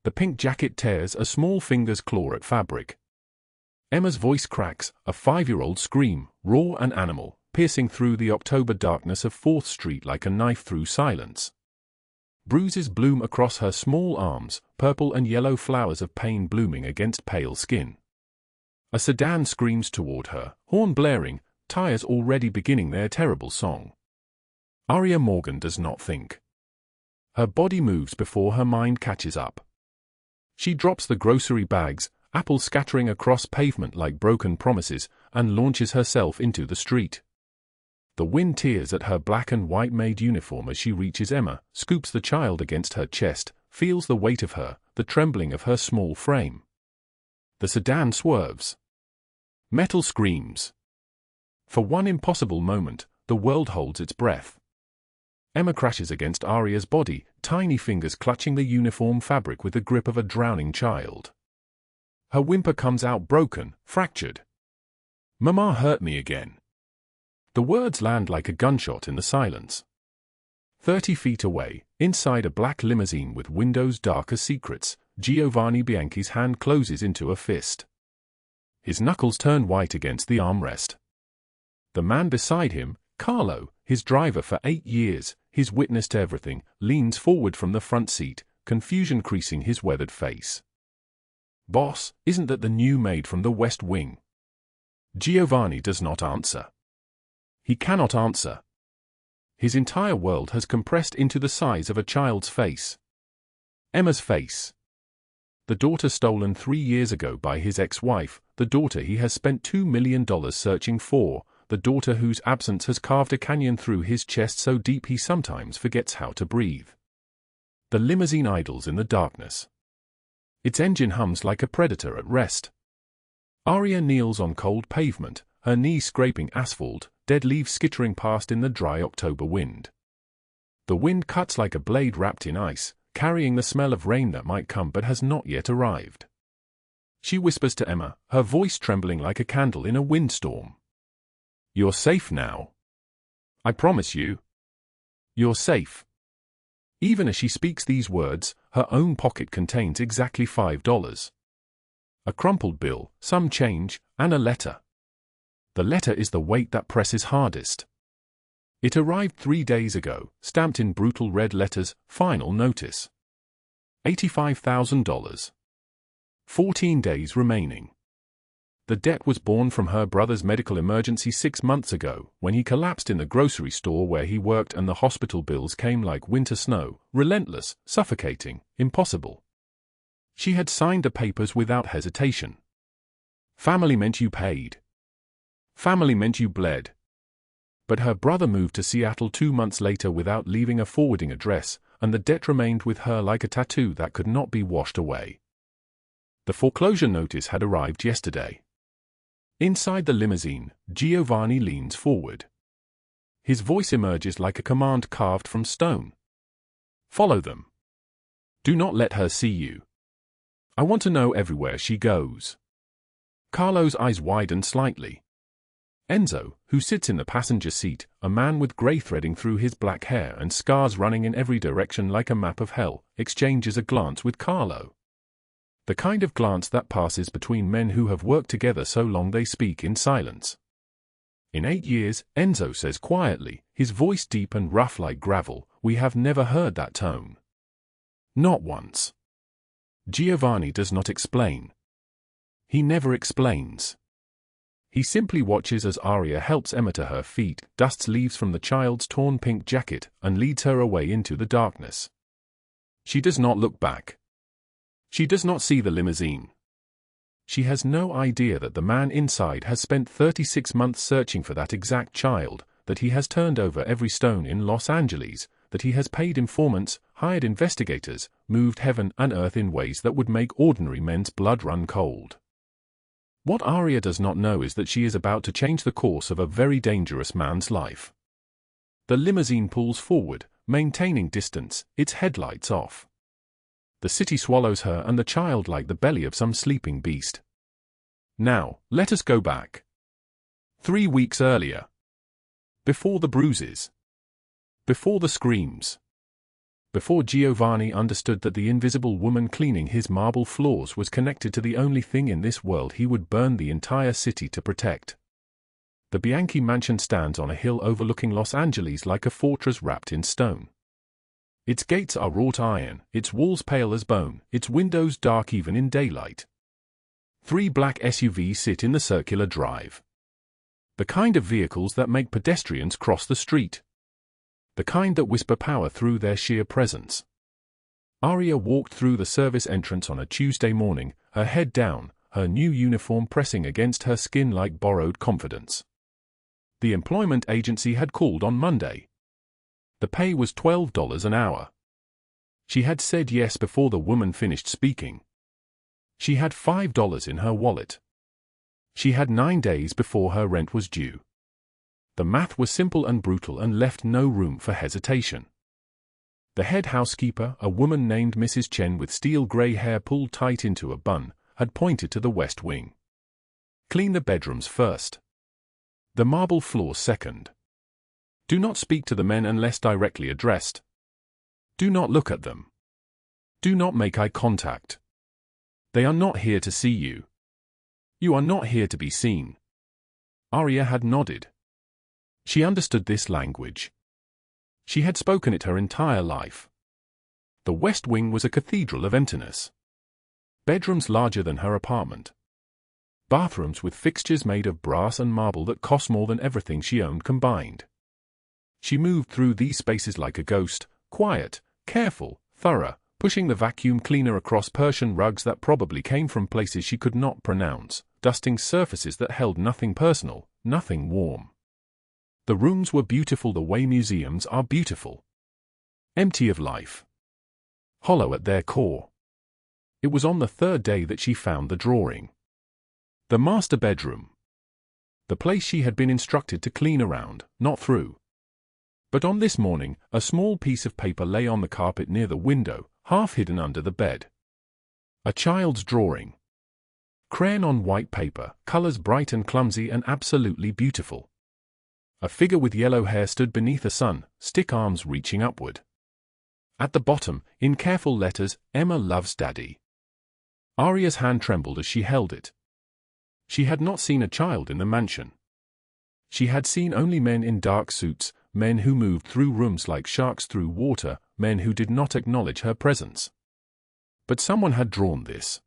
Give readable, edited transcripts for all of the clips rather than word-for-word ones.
The pink jacket tears as small fingers claw at fabric. Emma's voice cracks, a 5-year-old scream, raw and animal, piercing through the October darkness of 4th Street like a knife through silence. Bruises bloom across her small arms, purple and yellow flowers of pain blooming against pale skin. A sedan screams toward her, horn blaring, tires already beginning their terrible song. Aria Morgan does not think. Her body moves before her mind catches up. She drops the grocery bags, apples scattering across pavement like broken promises, and launches herself into the street. The wind tears at her black and white Maid uniform as she reaches Emma, scoops the child against her chest, feels the weight of her, the trembling of her small frame. The sedan swerves. Metal screams. For one impossible moment, the world holds its breath. Emma crashes against Aria's body, tiny fingers clutching the uniform fabric with the grip of a drowning child. Her whimper comes out broken, fractured. "Mama hurt me again." The words land like a gunshot in the silence. 30 feet away, inside a black limousine with windows dark as secrets, Giovanni Bianchi's hand closes into a fist. His knuckles turn white against the armrest. The man beside him, Carlo, his driver for 8 years, his witness to everything, leans forward from the front seat, confusion creasing his weathered face. "Boss, isn't that the new maid from the West Wing?" Giovanni does not answer. He cannot answer. His entire world has compressed into the size of a child's face. Emma's face. The daughter stolen 3 years ago by his ex-wife, the daughter he has spent $2 million searching for, the daughter whose absence has carved a canyon through his chest so deep he sometimes forgets how to breathe. The limousine idles in the darkness. Its engine hums like a predator at rest. Aria kneels on cold pavement, her knees scraping asphalt, dead leaves skittering past in the dry October wind. The wind cuts like a blade wrapped in ice, carrying the smell of rain that might come but has not yet arrived. She whispers to Emma, her voice trembling like a candle in a windstorm. "You're safe now. I promise you. You're safe." Even as she speaks these words, her own pocket contains exactly $5. A crumpled bill, some change, and a letter. The letter is the weight that presses hardest. It arrived 3 days ago, stamped in brutal red letters, final notice. $85,000. 14 days remaining. The debt was born from her brother's medical emergency 6 months ago, when he collapsed in the grocery store where he worked, and the hospital bills came like winter snow, relentless, suffocating, impossible. She had signed the papers without hesitation. Family meant you paid. Family meant you bled. But her brother moved to Seattle 2 months later without leaving a forwarding address, and the debt remained with her like a tattoo that could not be washed away. The foreclosure notice had arrived yesterday. Inside the limousine, Giovanni leans forward. His voice emerges like a command carved from stone. "Follow them. Do not let her see you. I want to know everywhere she goes." Carlo's eyes widen slightly. Enzo, who sits in the passenger seat, a man with grey threading through his black hair and scars running in every direction like a map of hell, exchanges a glance with Carlo. The kind of glance that passes between men who have worked together so long they speak in silence. "In 8 years, Enzo says quietly, his voice deep and rough like gravel, we have never heard that tone. Not once." Giovanni does not explain. He never explains. He simply watches as Aria helps Emma to her feet, dusts leaves from the child's torn pink jacket, and leads her away into the darkness. She does not look back. She does not see the limousine. She has no idea that the man inside has spent 36 months searching for that exact child, that he has turned over every stone in Los Angeles, that he has paid informants, hired investigators, moved heaven and earth in ways that would make ordinary men's blood run cold. What Aria does not know is that she is about to change the course of a very dangerous man's life. The limousine pulls forward, maintaining distance, its headlights off. The city swallows her and the child like the belly of some sleeping beast. Now, let us go back. 3 weeks earlier. Before the bruises. Before the screams. before Giovanni understood that the invisible woman cleaning his marble floors was connected to the only thing in this world he would burn the entire city to protect. The Bianchi mansion stands on a hill overlooking Los Angeles like a fortress wrapped in stone. Its gates are wrought iron, its walls pale as bone, its windows dark even in daylight. 3 black SUVs sit in the circular drive. The kind of vehicles that make pedestrians cross the street. The kind that whisper power through their sheer presence. Aria walked through the service entrance on a Tuesday morning, her head down, her new uniform pressing against her skin like borrowed confidence. The employment agency had called on Monday. The pay was $12 an hour. She had said yes before the woman finished speaking. She had $5 in her wallet. She had 9 days before her rent was due. The math was simple and brutal and left no room for hesitation. The head housekeeper, a woman named Mrs. Chen with steel-gray hair pulled tight into a bun, had pointed to the west wing. Clean the bedrooms first. The marble floors second. Do not speak to the men unless directly addressed. Do not look at them. Do not make eye contact. They are not here to see you. You are not here to be seen. Aria had nodded. She understood this language. She had spoken it her entire life. The West Wing was a cathedral of emptiness. Bedrooms larger than her apartment. Bathrooms with fixtures made of brass and marble that cost more than everything she owned combined. She moved through these spaces like a ghost, quiet, careful, thorough, pushing the vacuum cleaner across Persian rugs that probably came from places she could not pronounce, dusting surfaces that held nothing personal, nothing warm. The rooms were beautiful the way museums are beautiful. Empty of life. Hollow at their core. It was on the 3rd day that she found the drawing. The master bedroom. The place she had been instructed to clean around, not through. But on this morning, a small piece of paper lay on the carpet near the window, half hidden under the bed. A child's drawing. Crayon on white paper, colors bright and clumsy and absolutely beautiful. A figure with yellow hair stood beneath the sun, stick arms reaching upward. At the bottom, in careful letters, Emma loves Daddy. Aria's hand trembled as she held it. She had not seen a child in the mansion. She had seen only men in dark suits, men who moved through rooms like sharks through water, men who did not acknowledge her presence. But someone had drawn this.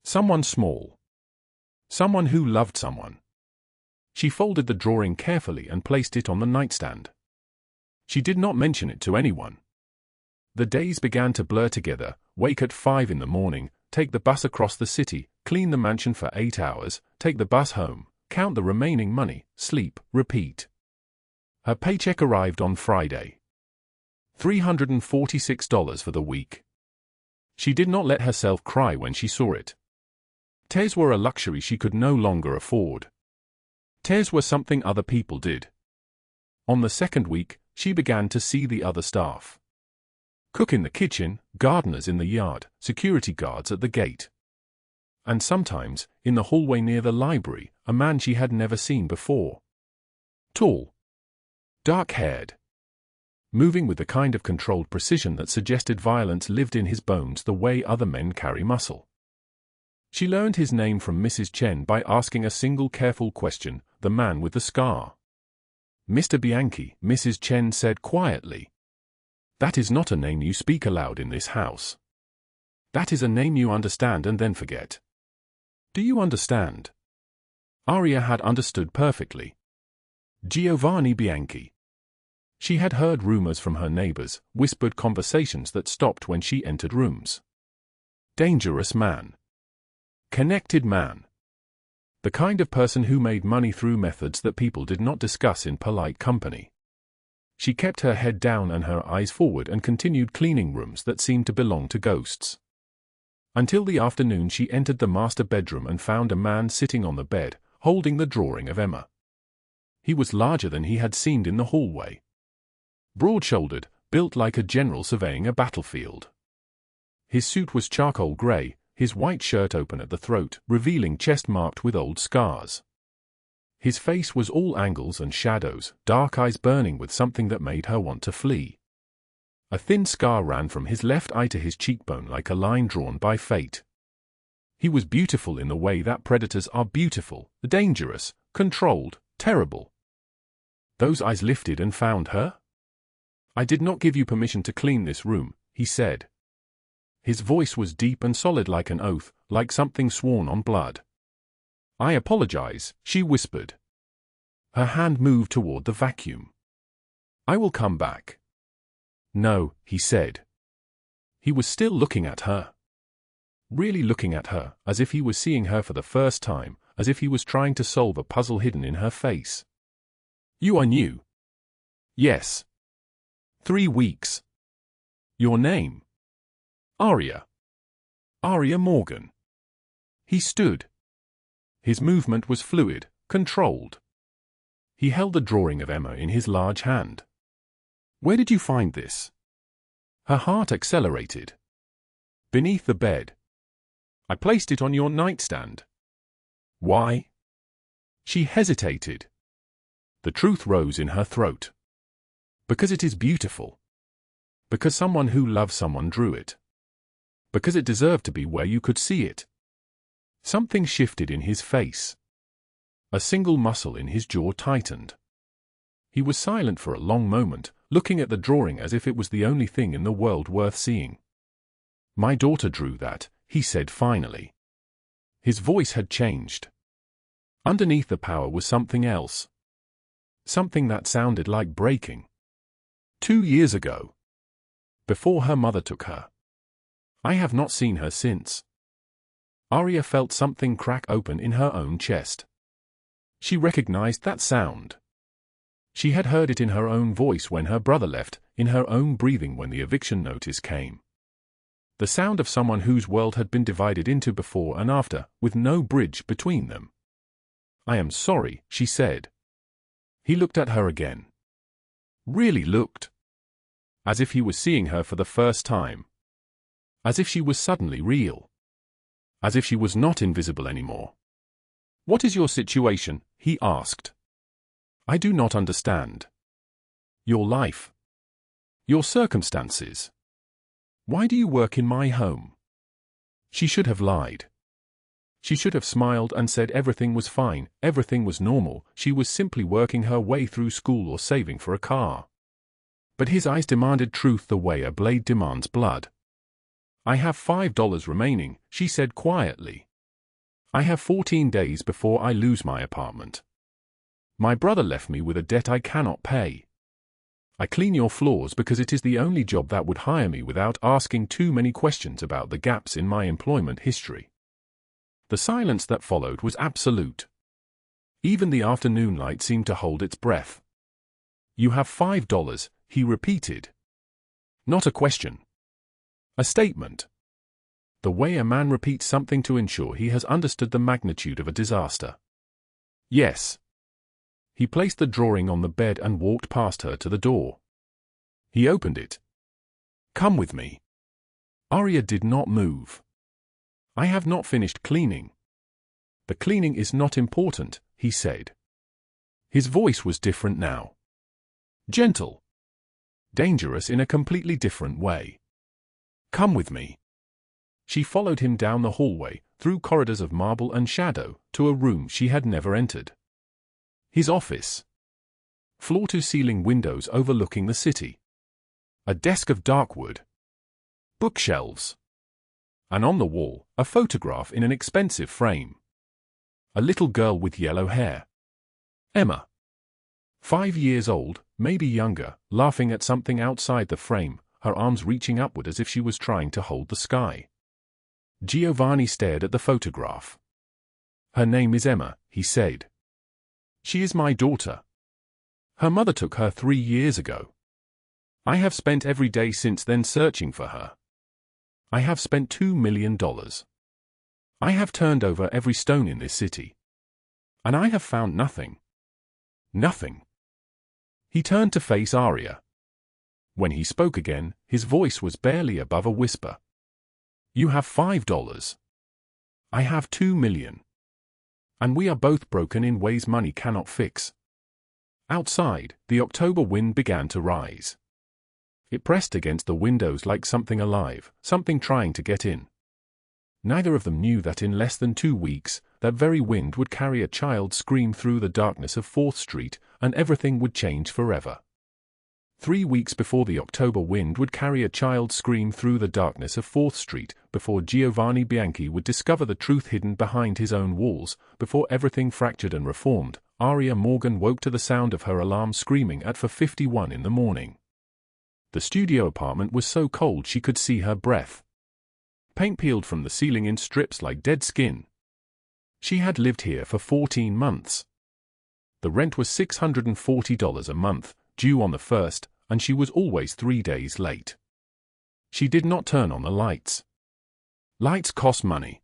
Someone small. Someone who loved someone. She folded the drawing carefully and placed it on the nightstand. She did not mention it to anyone. The days began to blur together, wake at 5 in the morning, take the bus across the city, clean the mansion for 8 hours, take the bus home, count the remaining money, sleep, repeat. Her paycheck arrived on Friday. $346 for the week. She did not let herself cry when she saw it. Tears were a luxury she could no longer afford. Tears were something other people did. On the 2nd week, she began to see the other staff. Cook in the kitchen, gardeners in the yard, security guards at the gate. And sometimes, in the hallway near the library, a man she had never seen before. Tall. Dark-haired. Moving with the kind of controlled precision that suggested violence lived in his bones the way other men carry muscle. She learned his name from Mrs. Chen by asking a single careful question, the man with the scar. Mr. Bianchi, Mrs. Chen said quietly. That is not a name you speak aloud in this house. That is a name you understand and then forget. Do you understand? Aria had understood perfectly. Giovanni Bianchi. She had heard rumors from her neighbors, whispered conversations that stopped when she entered rooms. Dangerous man. Connected man. The kind of person who made money through methods that people did not discuss in polite company. She kept her head down and her eyes forward and continued cleaning rooms that seemed to belong to ghosts. Until the afternoon she entered the master bedroom and found a man sitting on the bed, holding the drawing of Emma. He was larger than he had seemed in the hallway. Broad-shouldered, built like a general surveying a battlefield. His suit was charcoal gray, his white shirt open at the throat, revealing chest marked with old scars. His face was all angles and shadows, dark eyes burning with something that made her want to flee. A thin scar ran from his left eye to his cheekbone like a line drawn by fate. He was beautiful in the way that predators are beautiful, dangerous, controlled, terrible. Those eyes lifted and found her. "I did not give you permission to clean this room," he said. His voice was deep and solid like an oath, like something sworn on blood. "I apologize," she whispered. Her hand moved toward the vacuum. "I will come back." "No," he said. He was still looking at her. Really looking at her, as if he was seeing her for the first time, as if he was trying to solve a puzzle hidden in her face. "You are new?" "Yes." 3 weeks. "Your name?" "Aria." "Aria Morgan." He stood. His movement was fluid, controlled. He held the drawing of Emma in his large hand. "Where did you find this?" Her heart accelerated. "Beneath the bed." "I placed it on your nightstand." "Why?" She hesitated. The truth rose in her throat. "Because it is beautiful. Because someone who loves someone drew it. Because it deserved to be where you could see it." Something shifted in his face. A single muscle in his jaw tightened. He was silent for a long moment, looking at the drawing as if it was the only thing in the world worth seeing. "My daughter drew that," he said finally. His voice had changed. Underneath the power was something else. Something that sounded like breaking. 2 years ago. Before her mother took her. I have not seen her since. Aria felt something crack open in her own chest. She recognized that sound. She had heard it in her own voice when her brother left, in her own breathing when the eviction notice came. The sound of someone whose world had been divided into before and after, with no bridge between them. "I am sorry," she said. He looked at her again. Really looked. As if he was seeing her for the first time. As if she was suddenly real. As if she was not invisible anymore. "What is your situation?" he asked. "I do not understand." "Your life. Your circumstances. Why do you work in my home?" She should have lied. She should have smiled and said everything was fine, everything was normal, she was simply working her way through school or saving for a car. But his eyes demanded truth the way a blade demands blood. "I have $5 remaining," she said quietly. "I have 14 days before I lose my apartment. My brother left me with a debt I cannot pay. I clean your floors because it is the only job that would hire me without asking too many questions about the gaps in my employment history." The silence that followed was absolute. Even the afternoon light seemed to hold its breath. "You have $5, he repeated. Not a question. A statement. The way a man repeats something to ensure he has understood the magnitude of a disaster. "Yes." He placed the drawing on the bed and walked past her to the door. He opened it. "Come with me." Aria did not move. "I have not finished cleaning." "The cleaning is not important," he said. His voice was different now. Gentle. Dangerous in a completely different way. "Come with me." She followed him down the hallway, through corridors of marble and shadow, to a room she had never entered. His office. Floor-to-ceiling windows overlooking the city. A desk of dark wood. Bookshelves. And on the wall, a photograph in an expensive frame. A little girl with yellow hair. Emma. 5 years old, maybe younger, laughing at something outside the frame, her arms reaching upward as if she was trying to hold the sky. Giovanni stared at the photograph. "Her name is Emma," he said. "She is my daughter. Her mother took her 3 years ago. I have spent every day since then searching for her. I have spent $2 million. I have turned over every stone in this city. And I have found nothing. Nothing." He turned to face Aria. When he spoke again, his voice was barely above a whisper. "You have $5. I have 2 million. And we are both broken in ways money cannot fix." Outside, the October wind began to rise. It pressed against the windows like something alive, something trying to get in. Neither of them knew that in less than 2 weeks, that very wind would carry a child's scream through the darkness of 4th Street, and everything would change forever. 3 weeks before the October wind would carry a child's scream through the darkness of 4th Street, before Giovanni Bianchi would discover the truth hidden behind his own walls, before everything fractured and reformed, Aria Morgan woke to the sound of her alarm screaming at 4:51 in the morning. The studio apartment was so cold she could see her breath. Paint peeled from the ceiling in strips like dead skin. She had lived here for 14 months. The rent was $640 a month, due on the 1st, and she was always 3 days late. She did not turn on the lights. Lights cost money.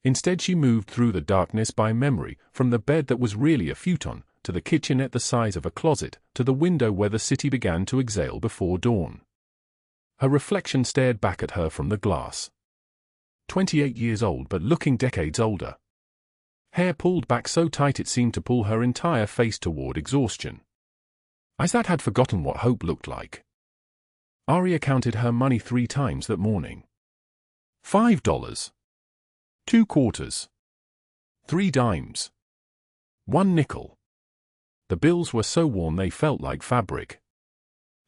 Instead she moved through the darkness by memory, from the bed that was really a futon, to the kitchenette the size of a closet, to the window where the city began to exhale before dawn. Her reflection stared back at her from the glass. 28 years old but looking decades older. Hair pulled back so tight it seemed to pull her entire face toward exhaustion. Isat had forgotten what hope looked like. Aria counted her money 3 times that morning. $5. 2 quarters. 3 dimes. 1 nickel. The bills were so worn they felt like fabric.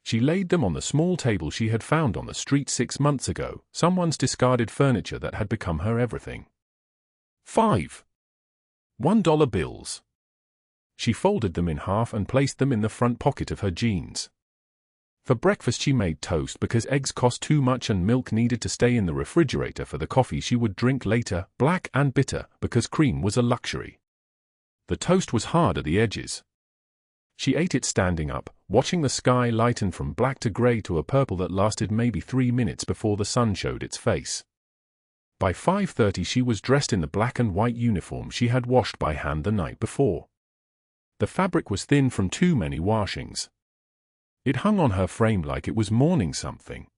She laid them on the small table she had found on the street 6 months ago, someone's discarded furniture that had become her everything. 5. $1 bills. She folded them in half and placed them in the front pocket of her jeans. For breakfast she made toast because eggs cost too much and milk needed to stay in the refrigerator for the coffee she would drink later, black and bitter, because cream was a luxury. The toast was hard at the edges. She ate it standing up, watching the sky lighten from black to grey to a purple that lasted maybe 3 minutes before the sun showed its face. By 5:30 she was dressed in the black and white uniform she had washed by hand the night before. The fabric was thin from too many washings. It hung on her frame like it was mourning something.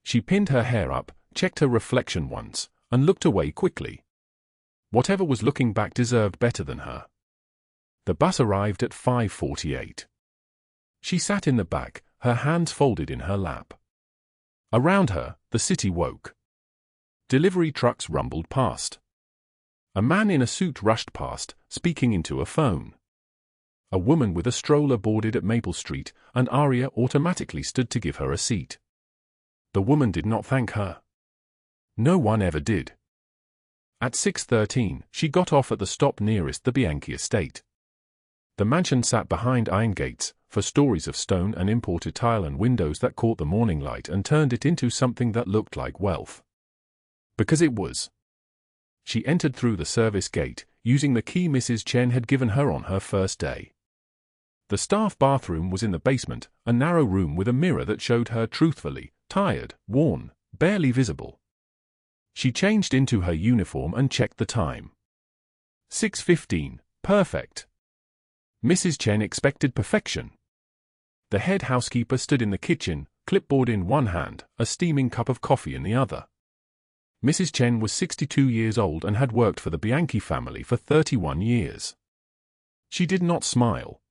She pinned her hair up, checked her reflection once, and looked away quickly. Whatever was looking back deserved better than her. The bus arrived at 5:48. She sat in the back, her hands folded in her lap. Around her, the city woke. Delivery trucks rumbled past. A man in a suit rushed past, speaking into a phone. A woman with a stroller boarded at Maple Street, and Aria automatically stood to give her a seat. The woman did not thank her. No one ever did. At 6:13, she got off at the stop nearest the Bianchi estate. The mansion sat behind iron gates, for stories of stone and imported tile and windows that caught the morning light and turned it into something that looked like wealth. Because it was. She entered through the service gate, using the key Mrs. Chen had given her on her first day. The staff bathroom was in the basement, a narrow room with a mirror that showed her truthfully, tired, worn, barely visible. She changed into her uniform and checked the time. 6:15, perfect. Mrs. Chen expected perfection. The head housekeeper stood in the kitchen, clipboard in one hand, a steaming cup of coffee in the other. Mrs. Chen was 62 years old and had worked for the Bianchi family for 31 years. She did not smile.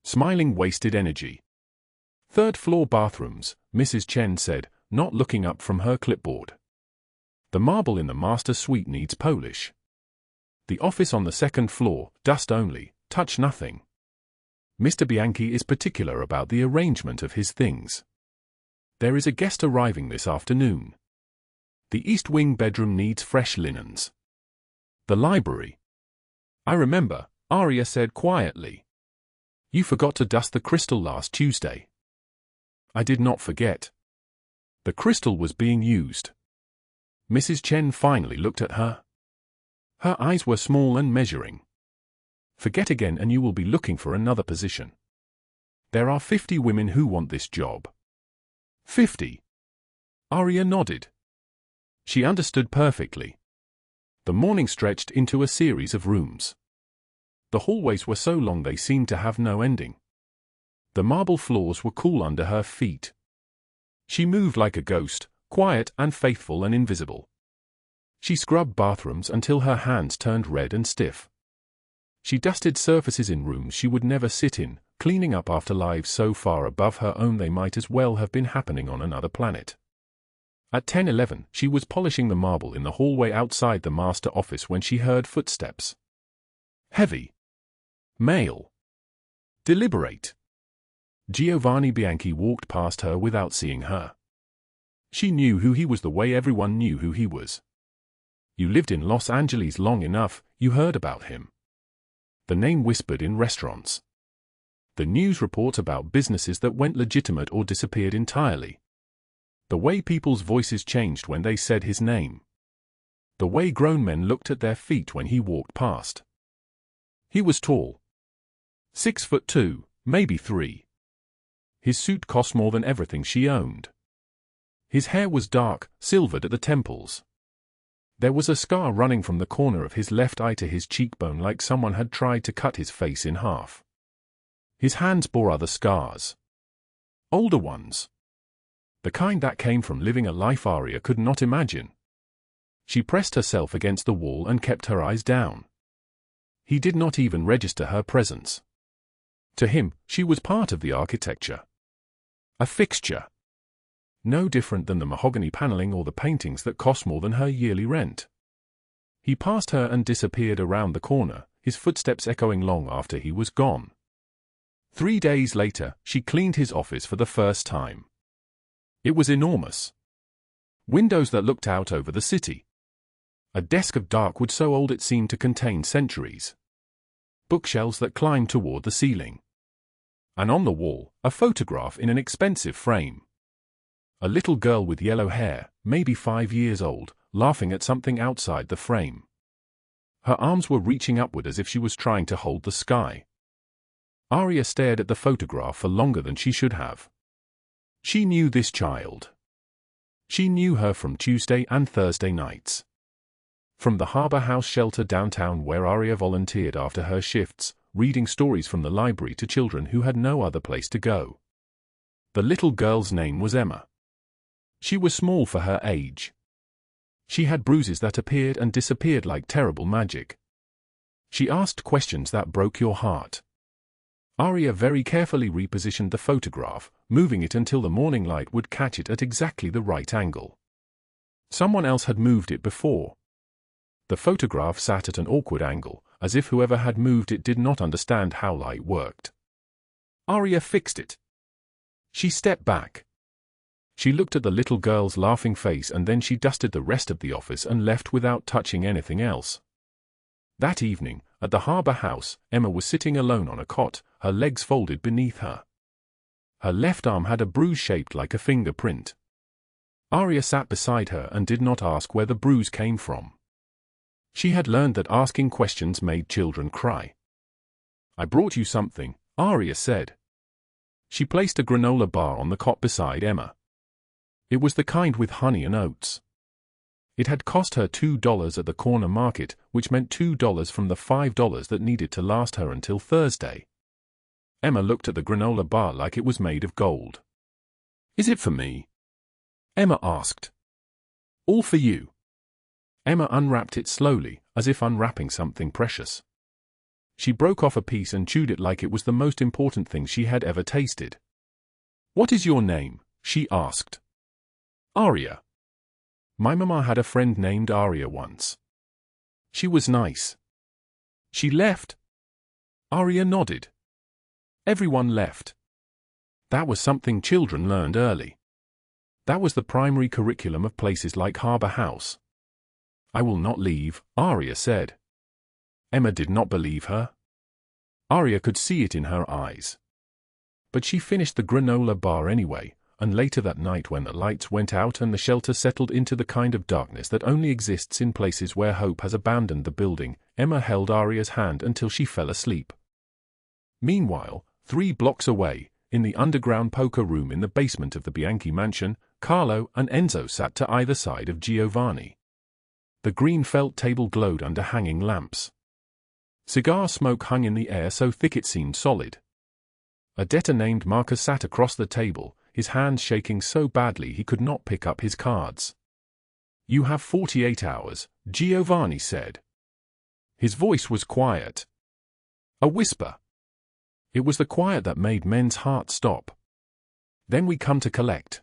Smiling wasted energy. 3rd floor bathrooms, Mrs. Chen said, not looking up from her clipboard. The marble in the master suite needs polish. The office on the 2nd floor, dust only, touch nothing. Mr. Bianchi is particular about the arrangement of his things. There is a guest arriving this afternoon. The East Wing bedroom needs fresh linens. The library. I remember, Aria said quietly. You forgot to dust the crystal last Tuesday. I did not forget. The crystal was being used. Mrs. Chen finally looked at her. Her eyes were small and measuring. Forget again and you will be looking for another position. There are 50 women who want this job. 50. Aria nodded. She understood perfectly. The morning stretched into a series of rooms. The hallways were so long they seemed to have no ending. The marble floors were cool under her feet. She moved like a ghost, quiet and faithful and invisible. She scrubbed bathrooms until her hands turned red and stiff. She dusted surfaces in rooms she would never sit in, cleaning up after lives so far above her own they might as well have been happening on another planet. At 10:11, she was polishing the marble in the hallway outside the master office when she heard footsteps. Heavy. Male. Deliberate. Giovanni Bianchi walked past her without seeing her. She knew who he was the way everyone knew who he was. You lived in Los Angeles long enough, you heard about him. The name whispered in restaurants. The news reports about businesses that went legitimate or disappeared entirely. The way people's voices changed when they said his name. The way grown men looked at their feet when he walked past. He was tall. 6'2", maybe 3. His suit cost more than everything she owned. His hair was dark, silvered at the temples. There was a scar running from the corner of his left eye to his cheekbone like someone had tried to cut his face in half. His hands bore other scars. Older ones. The kind that came from living a life Aria could not imagine. She pressed herself against the wall and kept her eyes down. He did not even register her presence. To him, she was part of the architecture. A fixture. No different than the mahogany paneling or the paintings that cost more than her yearly rent. He passed her and disappeared around the corner, his footsteps echoing long after he was gone. 3 days later, she cleaned his office for the first time. It was enormous. Windows that looked out over the city. A desk of dark wood so old it seemed to contain centuries. Bookshelves that climbed toward the ceiling. And on the wall, a photograph in an expensive frame. A little girl with yellow hair, maybe 5 years old, laughing at something outside the frame. Her arms were reaching upward as if she was trying to hold the sky. Aria stared at the photograph for longer than she should have. She knew this child. She knew her from Tuesday and Thursday nights. From the Harbor House shelter downtown where Aria volunteered after her shifts, reading stories from the library to children who had no other place to go. The little girl's name was Emma. She was small for her age. She had bruises that appeared and disappeared like terrible magic. She asked questions that broke your heart. Aria very carefully repositioned the photograph, moving it until the morning light would catch it at exactly the right angle. Someone else had moved it before. The photograph sat at an awkward angle, as if whoever had moved it did not understand how light worked. Aria fixed it. She stepped back. She looked at the little girl's laughing face and then she dusted the rest of the office and left without touching anything else. That evening, at the Harbor House, Emma was sitting alone on a cot, her legs folded beneath her. Her left arm had a bruise shaped like a fingerprint. Aria sat beside her and did not ask where the bruise came from. She had learned that asking questions made children cry. "I brought you something," Aria said. She placed a granola bar on the cot beside Emma. It was the kind with honey and oats. It had cost her $2 at the corner market, which meant $2 from the $5 that needed to last her until Thursday. Emma looked at the granola bar like it was made of gold. "Is it for me?" Emma asked. "All for you." Emma unwrapped it slowly, as if unwrapping something precious. She broke off a piece and chewed it like it was the most important thing she had ever tasted. "What is your name?" she asked. "Aria. My mama had a friend named Aria once. She was nice." "She left?" Aria nodded. Everyone left. That was something children learned early. That was the primary curriculum of places like Harbor House. "I will not leave," Aria said. Emma did not believe her. Aria could see it in her eyes. But she finished the granola bar anyway, and later that night when the lights went out and the shelter settled into the kind of darkness that only exists in places where hope has abandoned the building, Emma held Aria's hand until she fell asleep. Meanwhile, 3 blocks away, in the underground poker room in the basement of the Bianchi mansion, Carlo and Enzo sat to either side of Giovanni. The green felt table glowed under hanging lamps. Cigar smoke hung in the air so thick it seemed solid. A debtor named Marcus sat across the table, his hands shaking so badly he could not pick up his cards. "You have 48 hours, Giovanni said." His voice was quiet. A whisper. It was the quiet that made men's hearts stop. "Then we come to collect."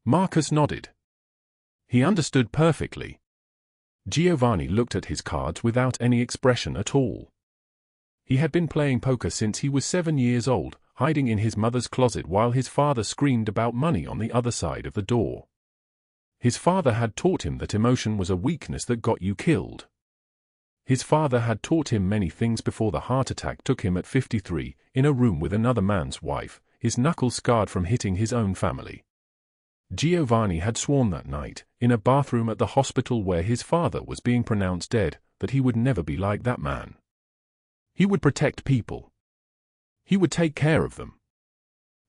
Marcus nodded. He understood perfectly. Giovanni looked at his cards without any expression at all. He had been playing poker since he was 7 years old, hiding in his mother's closet while his father screamed about money on the other side of the door. His father had taught him that emotion was a weakness that got you killed. His father had taught him many things before the heart attack took him at 53, in a room with another man's wife, his knuckles scarred from hitting his own family. Giovanni had sworn that night, in a bathroom at the hospital where his father was being pronounced dead, that he would never be like that man. He would protect people. He would take care of them.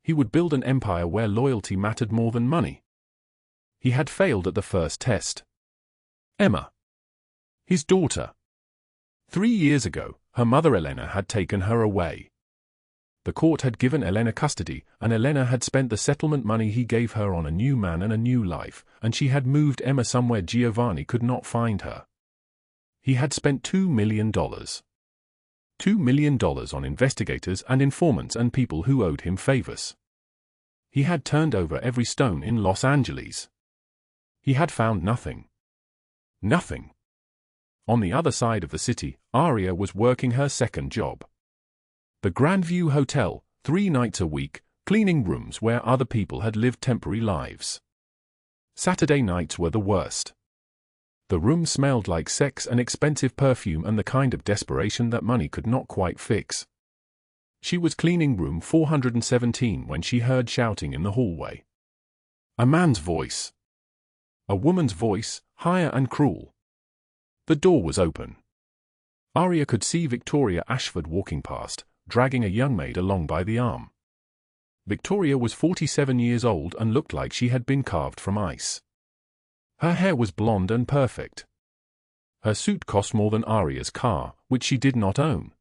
He would build an empire where loyalty mattered more than money. He had failed at the first test. Emma, his daughter. 3 years ago, her mother Elena had taken her away. The court had given Elena custody, and Elena had spent the settlement money he gave her on a new man and a new life, and she had moved Emma somewhere Giovanni could not find her. He had spent $2 million. $2 million on investigators and informants and people who owed him favors. He had turned over every stone in Los Angeles. He had found nothing. Nothing. On the other side of the city, Aria was working her second job. The Grandview Hotel, 3 nights a week, cleaning rooms where other people had lived temporary lives. Saturday nights were the worst. The room smelled like sex and expensive perfume and the kind of desperation that money could not quite fix. She was cleaning room 417 when she heard shouting in the hallway. A man's voice. A woman's voice, higher and cruel. The door was open. Aria could see Victoria Ashford walking past, dragging a young maid along by the arm. Victoria was 47 years old and looked like she had been carved from ice. Her hair was blonde and perfect. Her suit cost more than Aria's car, which she did not own.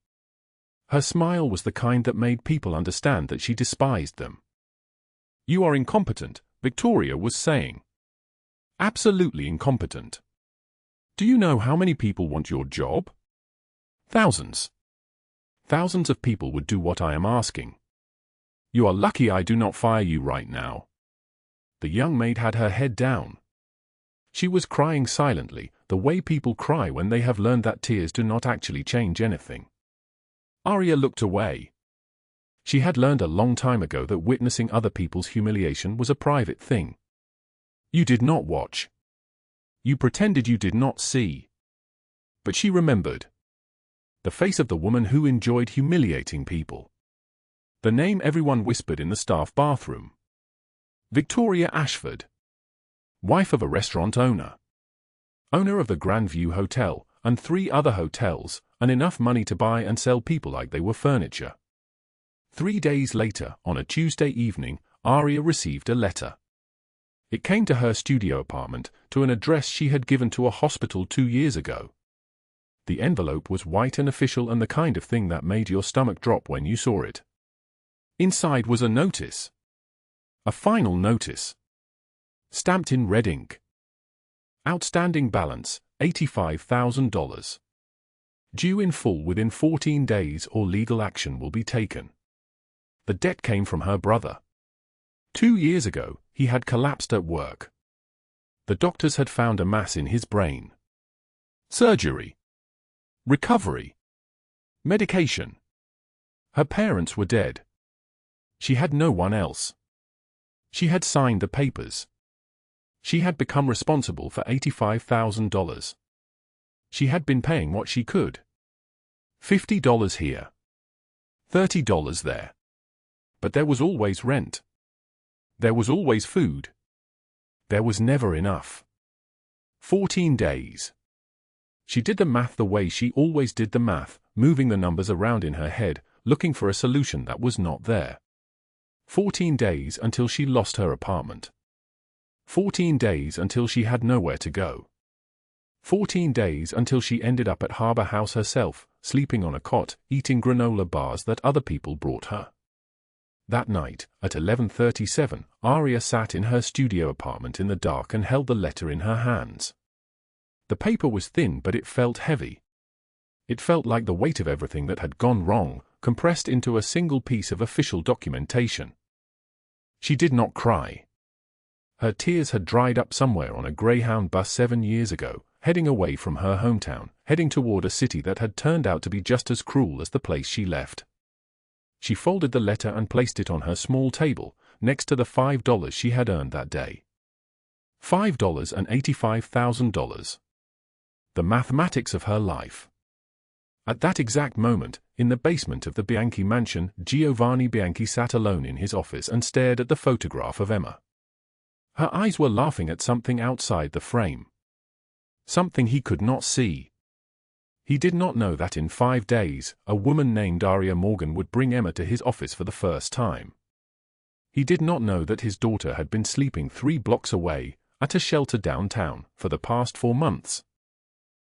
Her smile was the kind that made people understand that she despised them. "You are incompetent," Victoria was saying. "Absolutely incompetent. Do you know how many people want your job? Thousands. Thousands of people would do what I am asking. You are lucky I do not fire you right now." The young maid had her head down. She was crying silently, the way people cry when they have learned that tears do not actually change anything. Aria looked away. She had learned a long time ago that witnessing other people's humiliation was a private thing. You did not watch. You pretended you did not see. But she remembered. The face of the woman who enjoyed humiliating people. The name everyone whispered in the staff bathroom. Victoria Ashford. Wife of a restaurant owner. Owner of the Grandview Hotel, and 3 other hotels, and enough money to buy and sell people like they were furniture. 3 days later, on a Tuesday evening, Aria received a letter. It came to her studio apartment, to an address she had given to a hospital 2 years ago. The envelope was white and official and the kind of thing that made your stomach drop when you saw it. Inside was a notice. A final notice. Stamped in red ink. Outstanding balance, $85,000. Due in full within 14 days or legal action will be taken. The debt came from her brother. 2 years ago, he had collapsed at work. The doctors had found a mass in his brain. Surgery. Recovery. Medication. Her parents were dead. She had no one else. She had signed the papers. She had become responsible for $85,000. She had been paying what she could. $50 here. $30 there. But there was always rent. There was always food. There was never enough. 14 days. She did the math the way she always did the math, moving the numbers around in her head, looking for a solution that was not there. 14 days until she lost her apartment. 14 days until she had nowhere to go. 14 days until she ended up at Harbor House herself, sleeping on a cot, eating granola bars that other people brought her. That night, at 11:37, Aria sat in her studio apartment in the dark and held the letter in her hands. The paper was thin but it felt heavy. It felt like the weight of everything that had gone wrong, compressed into a single piece of official documentation. She did not cry. Her tears had dried up somewhere on a Greyhound bus 7 years ago, heading away from her hometown, heading toward a city that had turned out to be just as cruel as the place she left. She folded the letter and placed it on her small table, next to the $5 she had earned that day. $5,085,000. The mathematics of her life. At that exact moment, in the basement of the Bianchi mansion, Giovanni Bianchi sat alone in his office and stared at the photograph of Emma. Her eyes were laughing at something outside the frame. Something he could not see. He did not know that in 5 days, a woman named Aria Morgan would bring Emma to his office for the first time. He did not know that his daughter had been sleeping 3 blocks away, at a shelter downtown, for the past 4 months.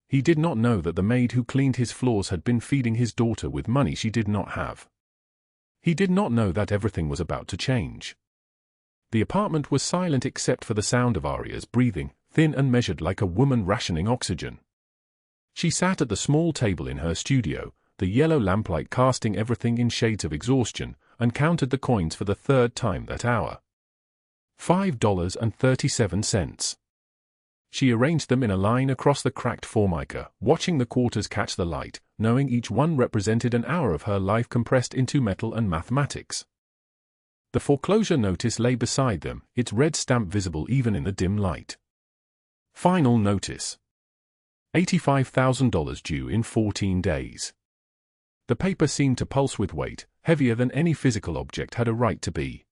He did not know that the maid who cleaned his floors had been feeding his daughter with money she did not have. He did not know that everything was about to change. The apartment was silent except for the sound of Aria's breathing, thin and measured like a woman rationing oxygen. She sat at the small table in her studio, the yellow lamplight casting everything in shades of exhaustion, and counted the coins for the 3rd time that hour. $5.37. She arranged them in a line across the cracked formica, watching the quarters catch the light, knowing each one represented an hour of her life compressed into metal and mathematics. The foreclosure notice lay beside them, its red stamp visible even in the dim light. Final notice. $85,000 due in 14 days. The paper seemed to pulse with weight, heavier than any physical object had a right to be.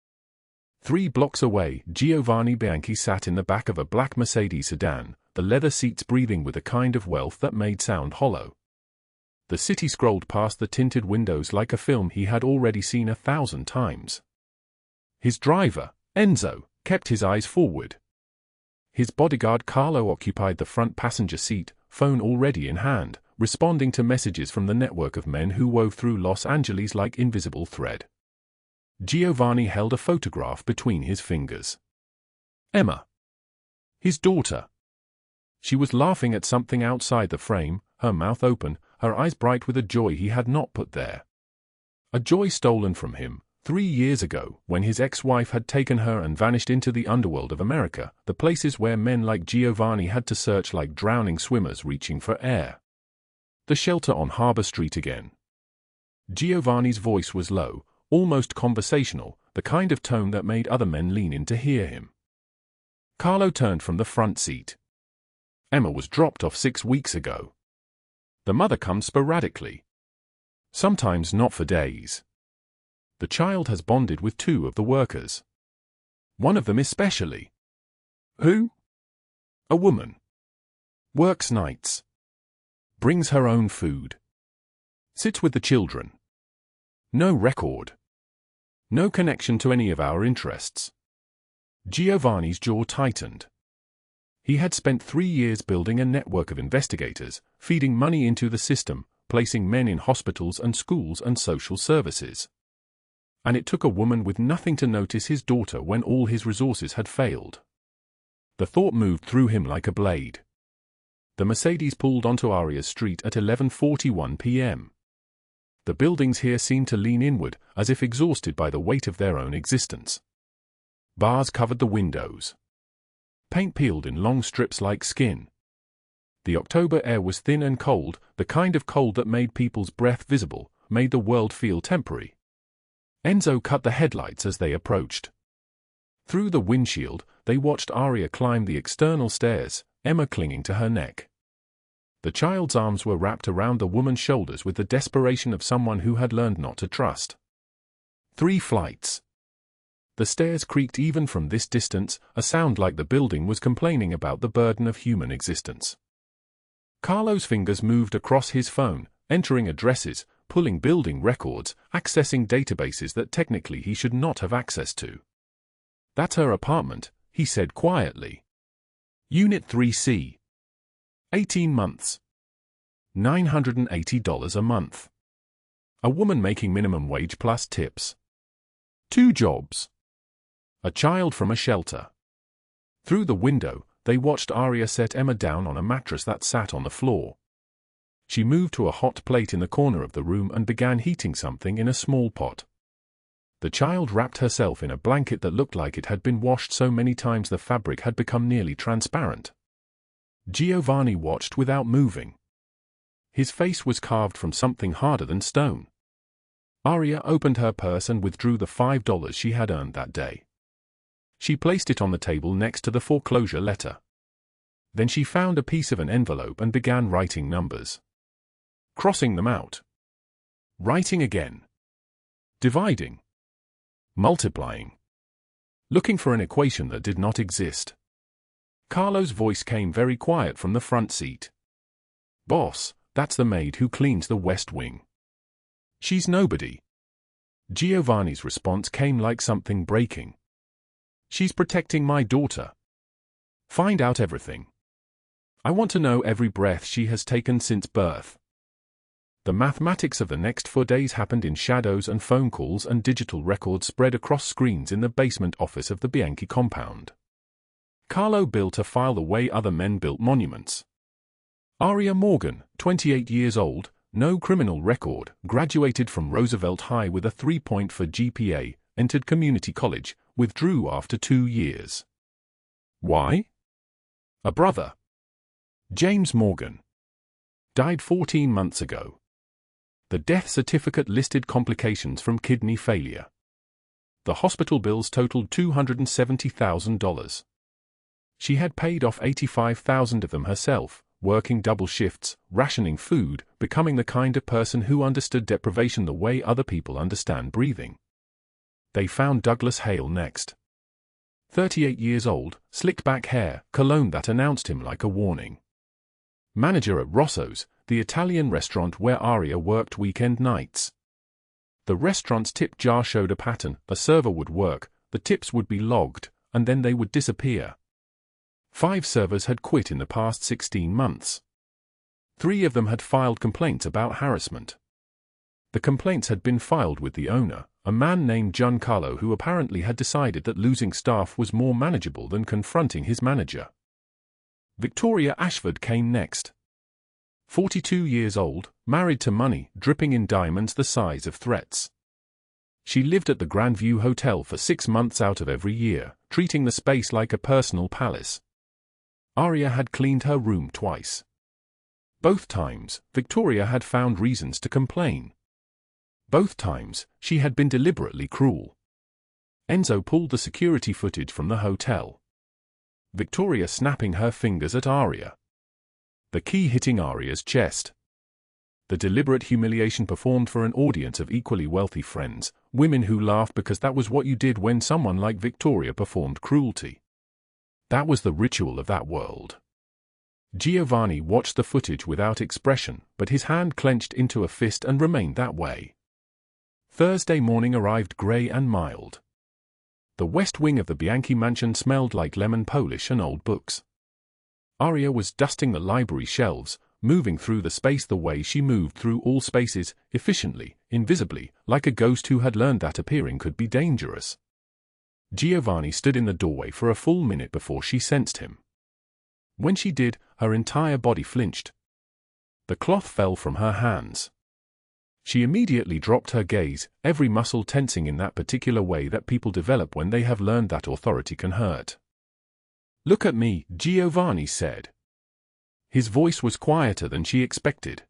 3 blocks away, Giovanni Bianchi sat in the back of a black Mercedes sedan, the leather seats breathing with a kind of wealth that made sound hollow. The city scrolled past the tinted windows like a film he had already seen 1,000 times. His driver, Enzo, kept his eyes forward. His bodyguard Carlo occupied the front passenger seat, phone already in hand, responding to messages from the network of men who wove through Los Angeles like invisible thread. Giovanni held a photograph between his fingers. Emma. His daughter. She was laughing at something outside the frame, her mouth open, her eyes bright with a joy he had not put there. A joy stolen from him, 3 years ago, when his ex-wife had taken her and vanished into the underworld of America, the places where men like Giovanni had to search like drowning swimmers reaching for air. The shelter on Harbor Street again. Giovanni's voice was low, almost conversational, the kind of tone that made other men lean in to hear him. Carlo turned from the front seat. Emma was dropped off 6 weeks ago. The mother comes sporadically. Sometimes not for days. The child has bonded with 2 of the workers. One of them especially. Who? A woman. Works nights. Brings her own food. Sits with the children. No record. No connection to any of our interests. Giovanni's jaw tightened. He had spent 3 years building a network of investigators, feeding money into the system, placing men in hospitals and schools and social services. And it took a woman with nothing to notice his daughter when all his resources had failed. The thought moved through him like a blade. The Mercedes pulled onto Aria's street at 11:41 p.m. The buildings here seemed to lean inward, as if exhausted by the weight of their own existence. Bars covered the windows. Paint peeled in long strips like skin. The October air was thin and cold, the kind of cold that made people's breath visible, made the world feel temporary. Enzo cut the headlights as they approached. Through the windshield, they watched Aria climb the external stairs, Emma clinging to her neck. The child's arms were wrapped around the woman's shoulders with the desperation of someone who had learned not to trust. 3 flights. The stairs creaked even from this distance, a sound like the building was complaining about the burden of human existence. Carlo's fingers moved across his phone, entering addresses, pulling building records, accessing databases that technically he should not have access to. That's her apartment, he said quietly. Unit 3C. 18 months. $980 a month. A woman making minimum wage plus tips. 2 jobs. A child from a shelter. Through the window, they watched Aria set Emma down on a mattress that sat on the floor. She moved to a hot plate in the corner of the room and began heating something in a small pot. The child wrapped herself in a blanket that looked like it had been washed so many times the fabric had become nearly transparent. Giovanni watched without moving. His face was carved from something harder than stone. Aria opened her purse and withdrew the $5 she had earned that day. She placed it on the table next to the foreclosure letter. Then she found a piece of an envelope and began writing numbers. Crossing them out. Writing again. Dividing. Multiplying. Looking for an equation that did not exist. Carlo's voice came very quiet from the front seat. "Boss, that's the maid who cleans the West Wing. She's nobody." Giovanni's response came like something breaking. "She's protecting my daughter. Find out everything. I want to know every breath she has taken since birth." The mathematics of the next 4 days happened in shadows and phone calls and digital records spread across screens in the basement office of the Bianchi compound. Carlo built a file the way other men built monuments. Aria Morgan, 28 years old, no criminal record, graduated from Roosevelt High with a 3.4 GPA, entered community college, withdrew after 2 years. Why? A brother. James Morgan. Died 14 months ago. The death certificate listed complications from kidney failure. The hospital bills totaled $270,000. She had paid off $85,000 of them herself, working double shifts, rationing food, becoming the kind of person who understood deprivation the way other people understand breathing. They found Douglas Hale next. 38 years old, slicked back hair, cologne that announced him like a warning. Manager at Rosso's, the Italian restaurant where Aria worked weekend nights. The restaurant's tip jar showed a pattern: a server would work, the tips would be logged, and then they would disappear. 5 servers had quit in the past 16 months. 3 of them had filed complaints about harassment. The complaints had been filed with the owner, a man named Giancarlo, who apparently had decided that losing staff was more manageable than confronting his manager. Victoria Ashford came next. 42 years old, married to money, dripping in diamonds the size of threats. She lived at the Grandview Hotel for 6 months out of every year, treating the space like a personal palace. Aria had cleaned her room twice. Both times, Victoria had found reasons to complain. Both times, she had been deliberately cruel. Enzo pulled the security footage from the hotel. Victoria snapping her fingers at Aria. The key hitting Aria's chest. The deliberate humiliation performed for an audience of equally wealthy friends, women who laughed because that was what you did when someone like Victoria performed cruelty. That was the ritual of that world. Giovanni watched the footage without expression, but his hand clenched into a fist and remained that way. Thursday morning arrived grey and mild. The west wing of the Bianchi mansion smelled like lemon polish and old books. Aria was dusting the library shelves, moving through the space the way she moved through all spaces, efficiently, invisibly, like a ghost who had learned that appearing could be dangerous. Giovanni stood in the doorway for a full minute before she sensed him. When she did, her entire body flinched. The cloth fell from her hands. She immediately dropped her gaze, every muscle tensing in that particular way that people develop when they have learned that authority can hurt. "Look at me," Giovanni said. His voice was quieter than she expected.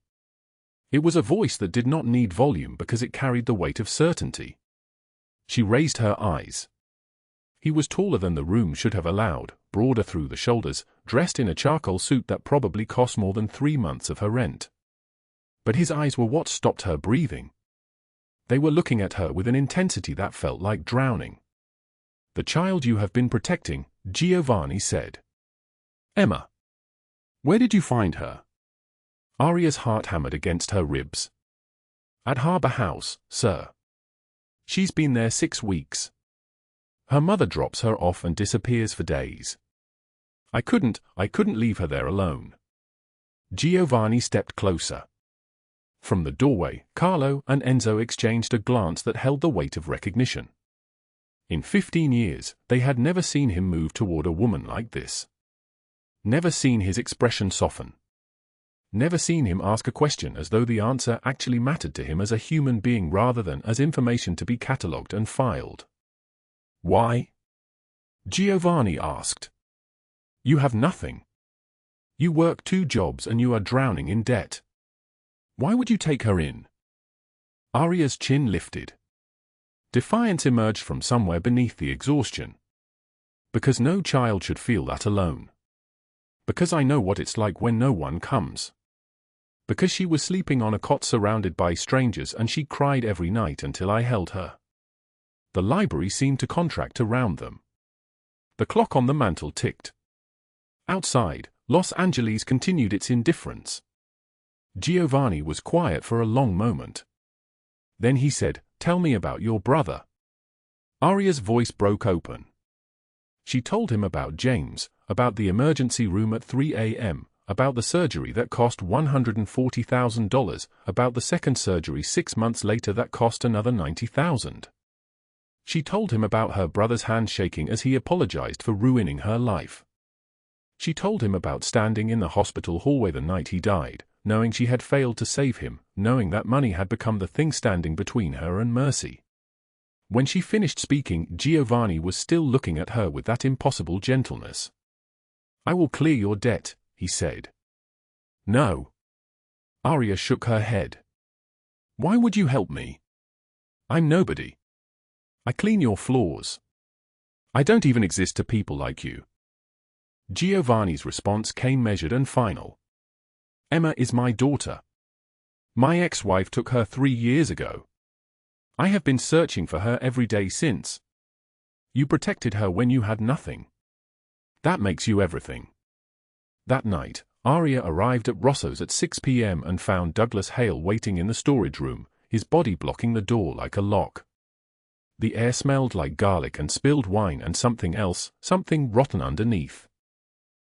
It was a voice that did not need volume because it carried the weight of certainty. She raised her eyes. He was taller than the room should have allowed, broader through the shoulders, dressed in a charcoal suit that probably cost more than 3 months of her rent. But his eyes were what stopped her breathing. They were looking at her with an intensity that felt like drowning. "The child you have been protecting," Giovanni said. "Emma. Where did you find her?" Aria's heart hammered against her ribs. "At Harbour House, sir. She's been there 6 weeks. Her mother drops her off and disappears for days. I couldn't leave her there alone." Giovanni stepped closer. From the doorway, Carlo and Enzo exchanged a glance that held the weight of recognition. In 15 years, they had never seen him move toward a woman like this. Never seen his expression soften. Never seen him ask a question as though the answer actually mattered to him as a human being rather than as information to be catalogued and filed. "Why?" Giovanni asked. "You have nothing. You work 2 jobs and you are drowning in debt. Why would you take her in?" Aria's chin lifted. Defiance emerged from somewhere beneath the exhaustion. "Because no child should feel that alone. Because I know what it's like when no one comes. Because she was sleeping on a cot surrounded by strangers and she cried every night until I held her." The library seemed to contract around them. The clock on the mantel ticked. Outside, Los Angeles continued its indifference. Giovanni was quiet for a long moment. Then he said, "Tell me about your brother." Aria's voice broke open. She told him about James, about the emergency room at 3 a.m., about the surgery that cost $140,000, about the second surgery 6 months later that cost another $90,000. She told him about her brother's hand shaking as he apologized for ruining her life. She told him about standing in the hospital hallway the night he died, knowing she had failed to save him, knowing that money had become the thing standing between her and mercy. When she finished speaking, Giovanni was still looking at her with that impossible gentleness. "I will clear your debt," he said. "No." Aria shook her head. "Why would you help me? I'm nobody. I clean your floors. I don't even exist to people like you." Giovanni's response came measured and final. "Emma is my daughter. My ex-wife took her 3 years ago. I have been searching for her every day since. You protected her when you had nothing. That makes you everything." That night, Aria arrived at Rosso's at 6 p.m. and found Douglas Hale waiting in the storage room, his body blocking the door like a lock. The air smelled like garlic and spilled wine and something else, something rotten underneath.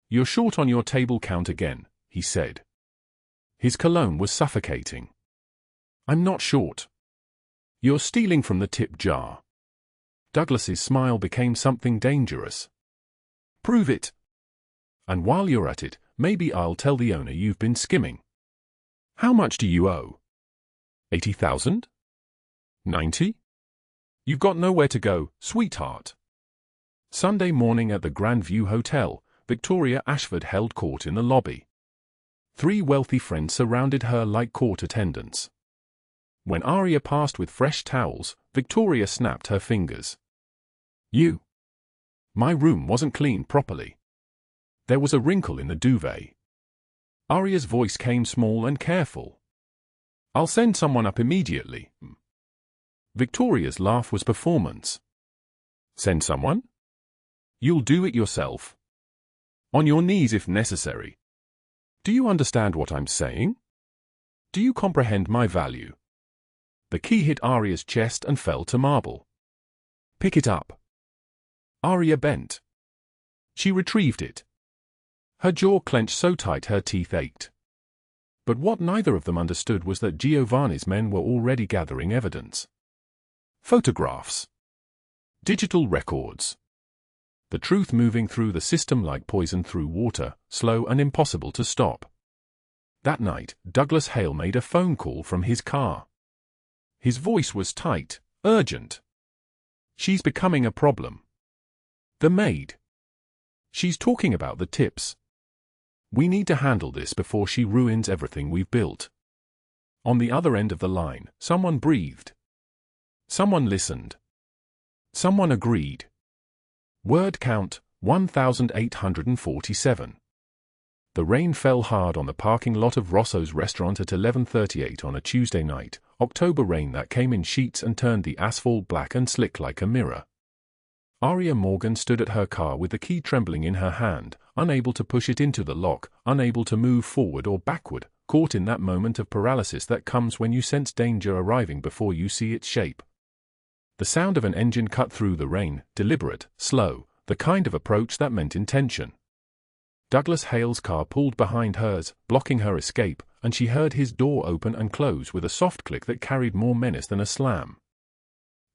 "You're short on your table count again," he said. His cologne was suffocating. "I'm not short. You're stealing from the tip jar." Douglas's smile became something dangerous. "Prove it. And while you're at it, maybe I'll tell the owner you've been skimming. How much do you owe? 80,000? 90? You've got nowhere to go, sweetheart." Sunday morning at the Grandview Hotel, Victoria Ashford held court in the lobby. 3 wealthy friends surrounded her like court attendants. When Aria passed with fresh towels, Victoria snapped her fingers. "You. My room wasn't cleaned properly. There was a wrinkle in the duvet." Aria's voice came small and careful. "I'll send someone up immediately." Victoria's laugh was performance. "Send someone? You'll do it yourself. On your knees if necessary. Do you understand what I'm saying? Do you comprehend my value?" The key hit Aria's chest and fell to marble. "Pick it up." Aria bent. She retrieved it. Her jaw clenched so tight her teeth ached. But what neither of them understood was that Giovanni's men were already gathering evidence. Photographs. Digital records. The truth moving through the system like poison through water, slow and impossible to stop. That night, Douglas Hale made a phone call from his car. His voice was tight, urgent. "She's becoming a problem. The maid. She's talking about the tips. We need to handle this before she ruins everything we've built." On the other end of the line, someone breathed. Someone listened. Someone agreed. Word count, 1,847. The rain fell hard on the parking lot of Rosso's restaurant at 11:38 on a Tuesday night, October rain that came in sheets and turned the asphalt black and slick like a mirror. Aria Morgan stood at her car with the key trembling in her hand, unable to push it into the lock, unable to move forward or backward, caught in that moment of paralysis that comes when you sense danger arriving before you see its shape. The sound of an engine cut through the rain, deliberate, slow, the kind of approach that meant intention. Douglas Hale's car pulled behind hers, blocking her escape, and she heard his door open and close with a soft click that carried more menace than a slam.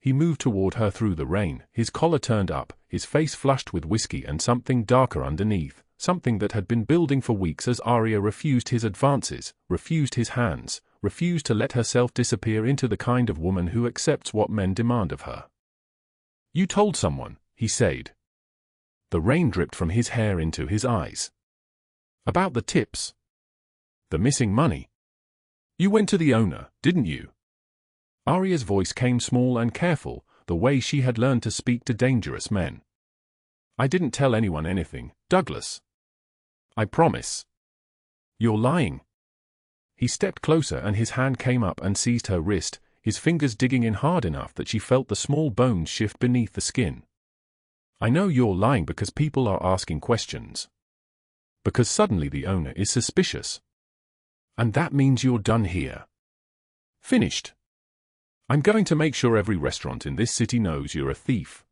He moved toward her through the rain, his collar turned up, his face flushed with whiskey and something darker underneath, something that had been building for weeks as Aria refused his advances, refused his hands, refused to let herself disappear into the kind of woman who accepts what men demand of her. "You told someone," he said. The rain dripped from his hair into his eyes. "About the tips. The missing money. You went to the owner, didn't you?" Aria's voice came small and careful, the way she had learned to speak to dangerous men. "I didn't tell anyone anything, Douglas. I promise." "You're lying." He stepped closer and his hand came up and seized her wrist, his fingers digging in hard enough that she felt the small bones shift beneath the skin. "I know you're lying because people are asking questions. Because suddenly the owner is suspicious. And that means you're done here. Finished. I'm going to make sure every restaurant in this city knows you're a thief.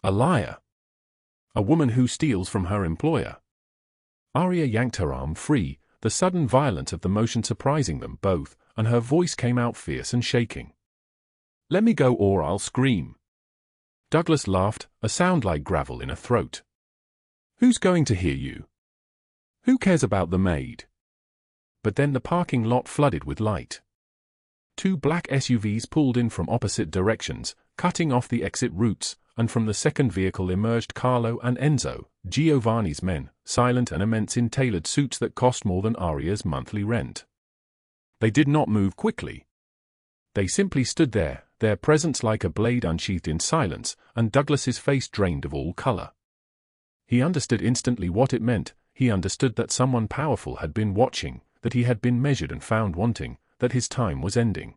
A liar. A woman who steals from her employer." Aria yanked her arm free, the sudden violence of the motion surprising them both, and her voice came out fierce and shaking. "Let me go or I'll scream." Douglas laughed, a sound like gravel in a throat. "Who's going to hear you? Who cares about the maid?" But then the parking lot flooded with light. Two black SUVs pulled in from opposite directions, cutting off the exit routes, and from the second vehicle emerged Carlo and Enzo, Giovanni's men, silent and immense in tailored suits that cost more than Aria's monthly rent. They did not move quickly. They simply stood there, their presence like a blade unsheathed in silence, and Douglas's face drained of all color. He understood instantly what it meant. He understood that someone powerful had been watching, that he had been measured and found wanting, that his time was ending.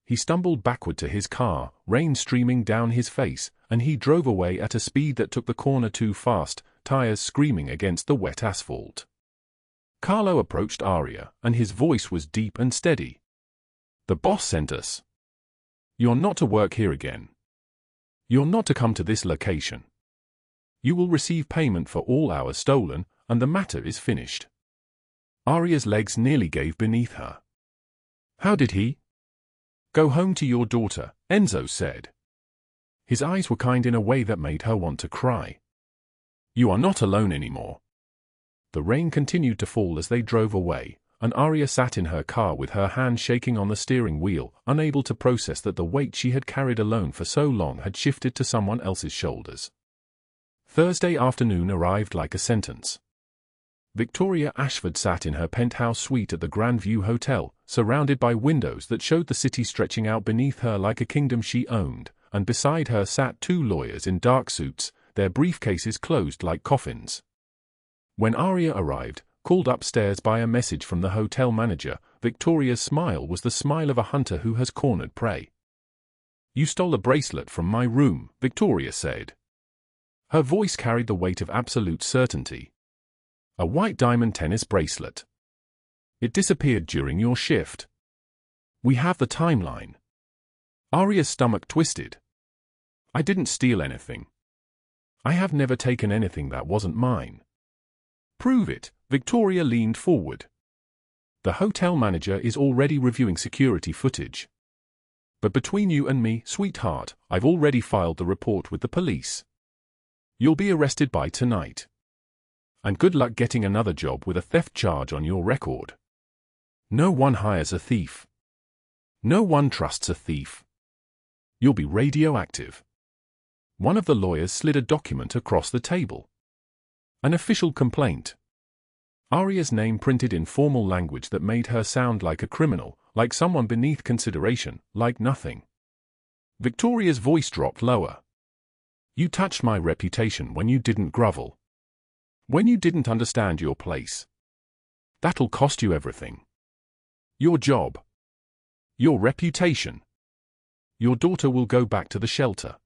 He stumbled backward to his car, rain streaming down his face, and he drove away at a speed that took the corner too fast, tires screaming against the wet asphalt. Carlo approached Aria, and his voice was deep and steady. "The boss sent us. You're not to work here again. You're not to come to this location. You will receive payment for all hours stolen, and the matter is finished." Aria's legs nearly gave beneath her. "How did he?" "Go home to your daughter," Enzo said. His eyes were kind in a way that made her want to cry. "You are not alone anymore." The rain continued to fall as they drove away, and Aria sat in her car with her hand shaking on the steering wheel, unable to process that the weight she had carried alone for so long had shifted to someone else's shoulders. Thursday afternoon arrived like a sentence. Victoria Ashford sat in her penthouse suite at the Grand View Hotel, surrounded by windows that showed the city stretching out beneath her like a kingdom she owned, and beside her sat two lawyers in dark suits, their briefcases closed like coffins. When Aria arrived, called upstairs by a message from the hotel manager, Victoria's smile was the smile of a hunter who has cornered prey. "You stole a bracelet from my room," Victoria said. Her voice carried the weight of absolute certainty. "A white diamond tennis bracelet. It disappeared during your shift. We have the timeline." Aria's stomach twisted. "I didn't steal anything. I have never taken anything that wasn't mine." "Prove it." Victoria leaned forward. "The hotel manager is already reviewing security footage. But between you and me, sweetheart, I've already filed the report with the police. You'll be arrested by tonight. And good luck getting another job with a theft charge on your record. No one hires a thief. No one trusts a thief. You'll be radioactive." One of the lawyers slid a document across the table. An official complaint. Aria's name printed in formal language that made her sound like a criminal, like someone beneath consideration, like nothing. Victoria's voice dropped lower. "You touched my reputation when you didn't grovel. When you didn't understand your place. That'll cost you everything. Your job. Your reputation. Your daughter will go back to the shelter.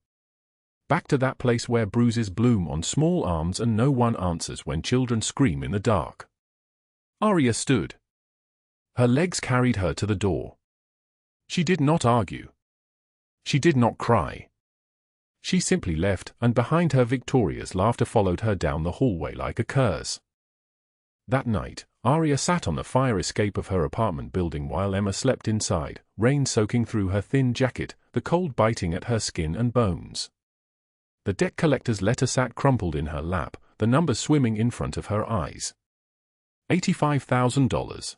Back to that place where bruises bloom on small arms and no one answers when children scream in the dark." Aria stood. Her legs carried her to the door. She did not argue. She did not cry. She simply left, and behind her Victoria's laughter followed her down the hallway like a curse. That night, Aria sat on the fire escape of her apartment building while Emma slept inside, rain soaking through her thin jacket, the cold biting at her skin and bones. The debt collector's letter sat crumpled in her lap, the numbers swimming in front of her eyes. $85,000.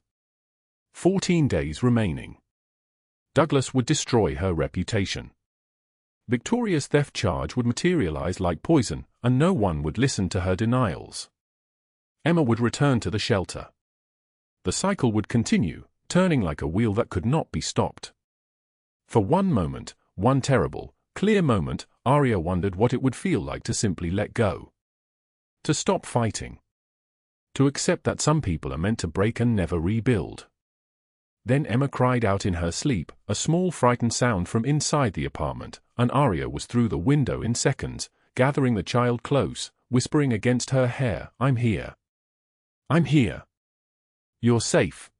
14 days remaining. Douglas would destroy her reputation. Victoria's theft charge would materialize like poison, and no one would listen to her denials. Emma would return to the shelter. The cycle would continue, turning like a wheel that could not be stopped. For one moment, one terrible, clear moment, Aria wondered what it would feel like to simply let go. To stop fighting. To accept that some people are meant to break and never rebuild. Then Emma cried out in her sleep, a small frightened sound from inside the apartment, and Aria was through the window in seconds, gathering the child close, whispering against her hair, "I'm here. I'm here. You're safe."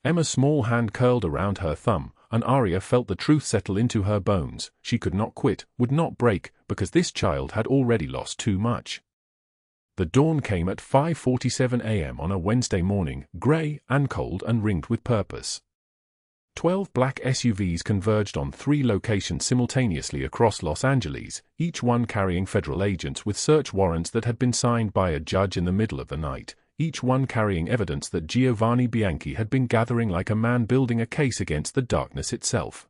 Emma's small hand curled around her thumb, and Aria felt the truth settle into her bones. She could not quit, would not break, because this child had already lost too much. The dawn came at 5:47 a.m. on a Wednesday morning, grey and cold and ringed with purpose. 12 black SUVs converged on 3 locations simultaneously across Los Angeles, each one carrying federal agents with search warrants that had been signed by a judge in the middle of the night, each one carrying evidence that Giovanni Bianchi had been gathering like a man building a case against the darkness itself.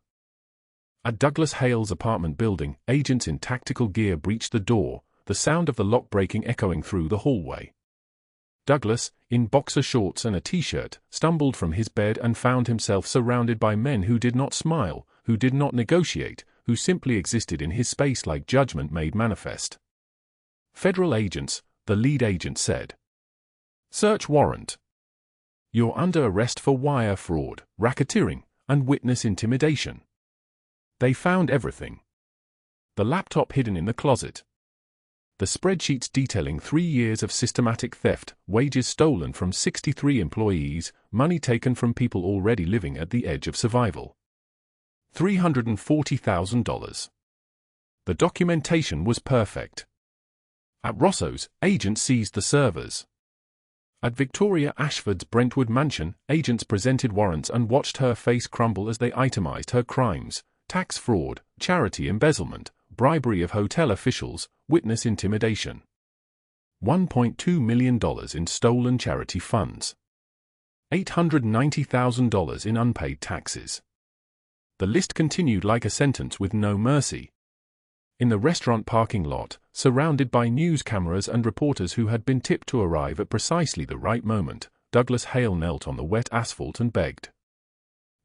At Douglas Hale's apartment building, agents in tactical gear breached the door, the sound of the lock breaking echoing through the hallway. Douglas, in boxer shorts and a t-shirt, stumbled from his bed and found himself surrounded by men who did not smile, who did not negotiate, who simply existed in his space like judgment made manifest. "Federal agents," the lead agent said. "Search warrant. You're under arrest for wire fraud, racketeering, and witness intimidation." They found everything. The laptop hidden in the closet. The spreadsheets detailing 3 years of systematic theft, wages stolen from 63 employees, money taken from people already living at the edge of survival. $340,000. The documentation was perfect. At Rosso's, agents seized the servers. At Victoria Ashford's Brentwood mansion, agents presented warrants and watched her face crumble as they itemized her crimes: tax fraud, charity embezzlement, bribery of hotel officials, witness intimidation. $1.2 million in stolen charity funds. $890,000 in unpaid taxes. The list continued like a sentence with no mercy. In the restaurant parking lot, surrounded by news cameras and reporters who had been tipped to arrive at precisely the right moment, Douglas Hale knelt on the wet asphalt and begged.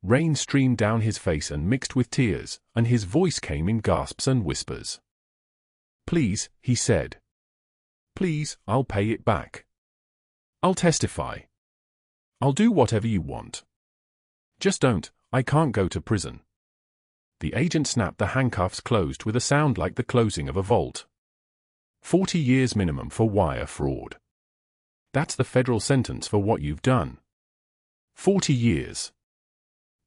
Rain streamed down his face and mixed with tears, and his voice came in gasps and whispers. "Please," he said. "Please, I'll pay it back. I'll testify. I'll do whatever you want. Just don't, I can't go to prison." The agent snapped the handcuffs closed with a sound like the closing of a vault. 40 years minimum for wire fraud. That's the federal sentence for what you've done. 40 years.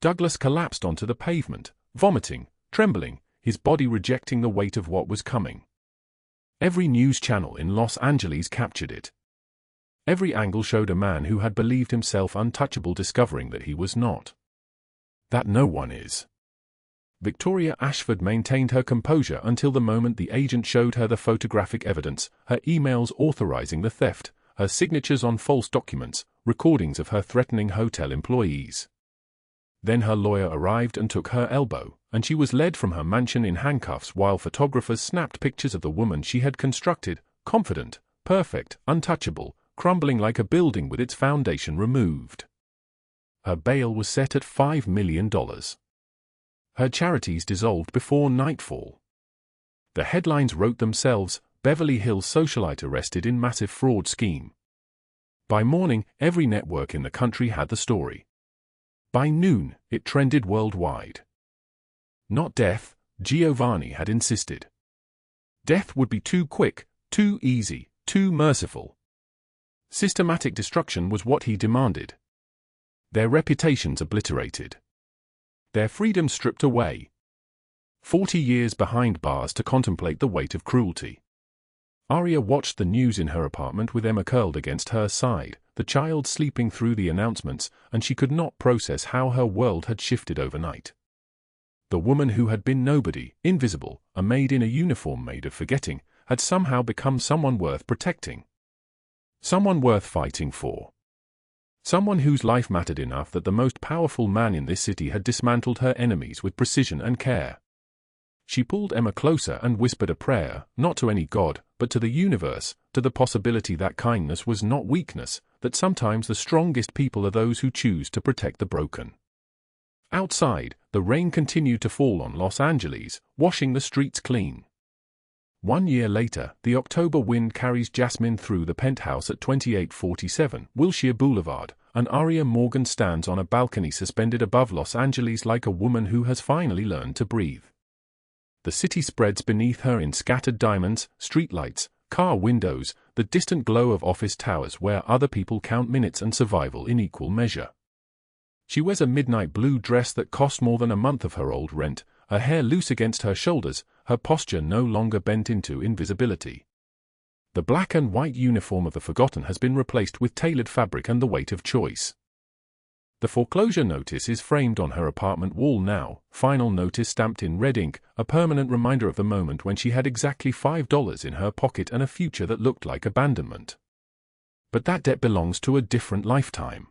Douglas collapsed onto the pavement, vomiting, trembling, his body rejecting the weight of what was coming. Every news channel in Los Angeles captured it. Every angle showed a man who had believed himself untouchable discovering that he was not. That no one is. Victoria Ashford maintained her composure until the moment the agent showed her the photographic evidence, her emails authorizing the theft, her signatures on false documents, recordings of her threatening hotel employees. Then her lawyer arrived and took her elbow, and she was led from her mansion in handcuffs while photographers snapped pictures of the woman she had constructed, confident, perfect, untouchable, crumbling like a building with its foundation removed. Her bail was set at $5 million. Her charities dissolved before nightfall. The headlines wrote themselves: Beverly Hills socialite arrested in massive fraud scheme. By morning, every network in the country had the story. By noon, it trended worldwide. Not death, Giovanni had insisted. Death would be too quick, too easy, too merciful. Systematic destruction was what he demanded. Their reputations obliterated. Their freedom stripped away. 40 years behind bars to contemplate the weight of cruelty. Aria watched the news in her apartment with Emma curled against her side, the child sleeping through the announcements, and she could not process how her world had shifted overnight. The woman who had been nobody, invisible, a maid in a uniform made of forgetting, had somehow become someone worth protecting. Someone worth fighting for. Someone whose life mattered enough that the most powerful man in this city had dismantled her enemies with precision and care. She pulled Emma closer and whispered a prayer, not to any god, but to the universe, to the possibility that kindness was not weakness, that sometimes the strongest people are those who choose to protect the broken. Outside, the rain continued to fall on Los Angeles, washing the streets clean. 1 year later, the October wind carries Jasmine through the penthouse at 2847 Wilshire Boulevard, and Aria Morgan stands on a balcony suspended above Los Angeles like a woman who has finally learned to breathe. The city spreads beneath her in scattered diamonds, streetlights, car windows, the distant glow of office towers where other people count minutes and survival in equal measure. She wears a midnight blue dress that cost more than a month of her old rent, her hair loose against her shoulders, her posture no longer bent into invisibility. The black and white uniform of the forgotten has been replaced with tailored fabric and the weight of choice. The foreclosure notice is framed on her apartment wall now, final notice stamped in red ink, a permanent reminder of the moment when she had exactly $5 in her pocket and a future that looked like abandonment. But that debt belongs to a different lifetime.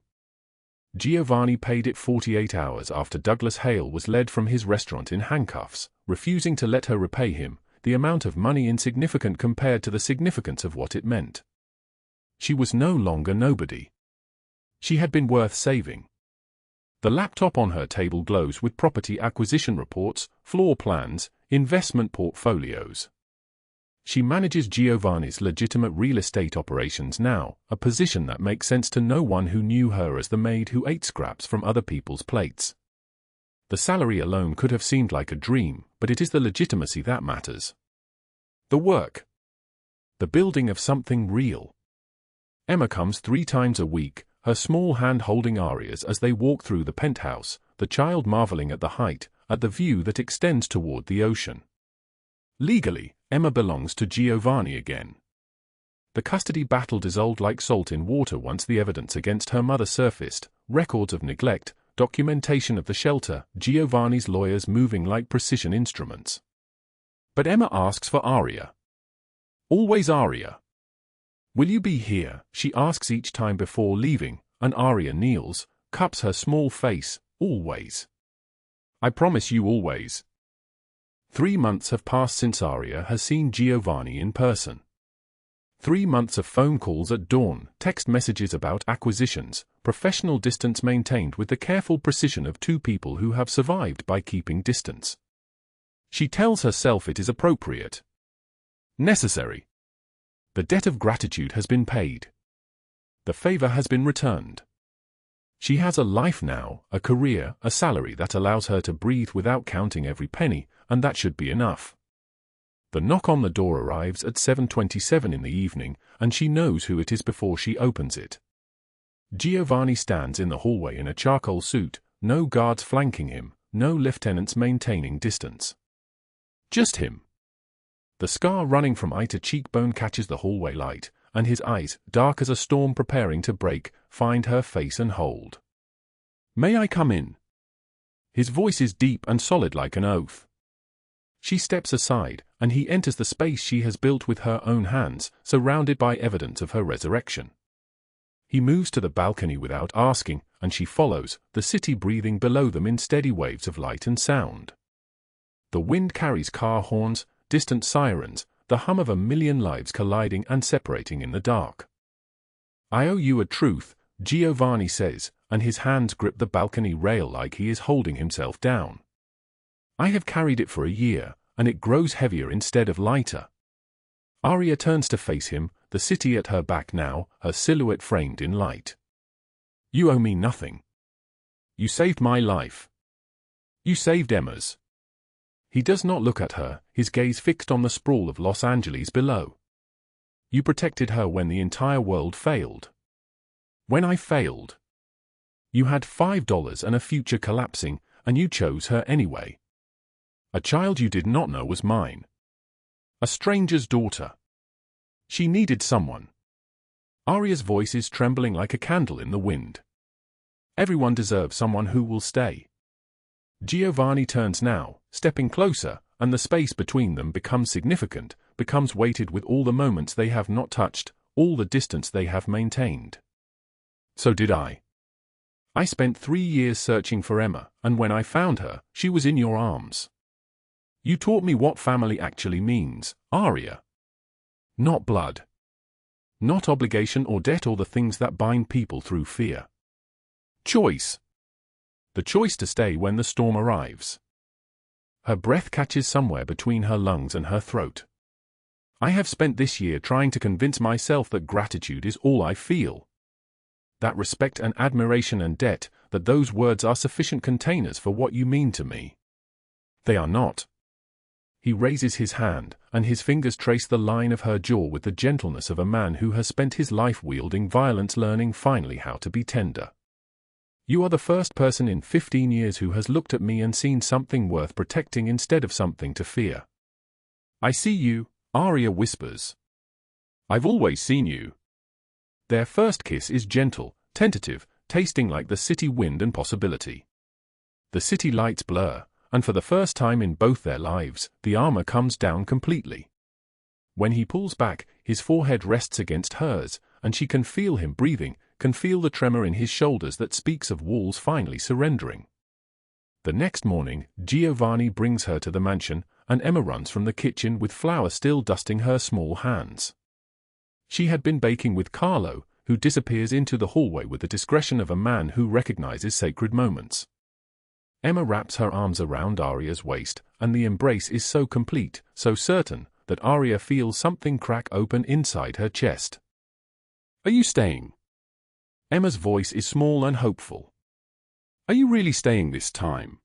Giovanni paid it 48 hours after Douglas Hale was led from his restaurant in handcuffs, refusing to let her repay him, the amount of money insignificant compared to the significance of what it meant. She was no longer nobody. She had been worth saving. The laptop on her table glows with property acquisition reports, floor plans, investment portfolios. She manages Giovanni's legitimate real estate operations now, a position that makes sense to no one who knew her as the maid who ate scraps from other people's plates. The salary alone could have seemed like a dream, but it is the legitimacy that matters. The work. The building of something real. Emma comes 3 times a week, her small hand holding Aria's as they walk through the penthouse, the child marveling at the height, at the view that extends toward the ocean. Legally, Emma belongs to Giovanni again. The custody battle dissolved like salt in water once the evidence against her mother surfaced, records of neglect, documentation of the shelter, Giovanni's lawyers moving like precision instruments. But Emma asks for Aria. Always Aria. Will you be here? She asks each time before leaving, and Aria kneels, cups her small face, always. I promise you always. 3 months have passed since Aria has seen Giovanni in person. 3 months of phone calls at dawn, text messages about acquisitions, professional distance maintained with the careful precision of 2 people who have survived by keeping distance. She tells herself it is appropriate. Necessary. The debt of gratitude has been paid. The favor has been returned. She has a life now, a career, a salary that allows her to breathe without counting every penny, and that should be enough. The knock on the door arrives at 7:27 in the evening, and she knows who it is before she opens it. Giovanni stands in the hallway in a charcoal suit, no guards flanking him, no lieutenants maintaining distance. Just him. The scar running from eye to cheekbone catches the hallway light, and his eyes, dark as a storm preparing to break, find her face and hold. May I come in? His voice is deep and solid like an oath. She steps aside, and he enters the space she has built with her own hands, surrounded by evidence of her resurrection. He moves to the balcony without asking, and she follows, the city breathing below them in steady waves of light and sound. The wind carries car horns, distant sirens, the hum of a million lives colliding and separating in the dark. I owe you a truth, Giovanni says, and his hands grip the balcony rail like he is holding himself down. I have carried it for a year, and it grows heavier instead of lighter. Aria turns to face him, the city at her back now, her silhouette framed in light. You owe me nothing. You saved my life. You saved Emma's. He does not look at her, his gaze fixed on the sprawl of Los Angeles below. You protected her when the entire world failed. When I failed. You had $5 and a future collapsing, and you chose her anyway. A child you did not know was mine. A stranger's daughter. She needed someone. Aria's voice is trembling like a candle in the wind. Everyone deserves someone who will stay. Giovanni turns now, stepping closer, and the space between them becomes significant, becomes weighted with all the moments they have not touched, all the distance they have maintained. So did I. I spent 3 years searching for Emma, and when I found her, she was in your arms. You taught me what family actually means, Aria. Not blood. Not obligation or debt or the things that bind people through fear. Choice. The choice to stay when the storm arrives. Her breath catches somewhere between her lungs and her throat. I have spent this year trying to convince myself that gratitude is all I feel. That respect and admiration and debt, that those words are sufficient containers for what you mean to me. They are not. He raises his hand, and his fingers trace the line of her jaw with the gentleness of a man who has spent his life wielding violence, learning finally how to be tender. You are the first person in 15 years who has looked at me and seen something worth protecting instead of something to fear. I see you, Aria whispers. I've always seen you. Their first kiss is gentle, tentative, tasting like the city wind and possibility. The city lights blur, and for the first time in both their lives, the armor comes down completely. When he pulls back, his forehead rests against hers, and she can feel him breathing, can feel the tremor in his shoulders that speaks of walls finally surrendering. The next morning, Giovanni brings her to the mansion, and Emma runs from the kitchen with flour still dusting her small hands. She had been baking with Carlo, who disappears into the hallway with the discretion of a man who recognizes sacred moments. Emma wraps her arms around Aria's waist, and the embrace is so complete, so certain, that Aria feels something crack open inside her chest. Are you staying? Emma's voice is small and hopeful. Are you really staying this time?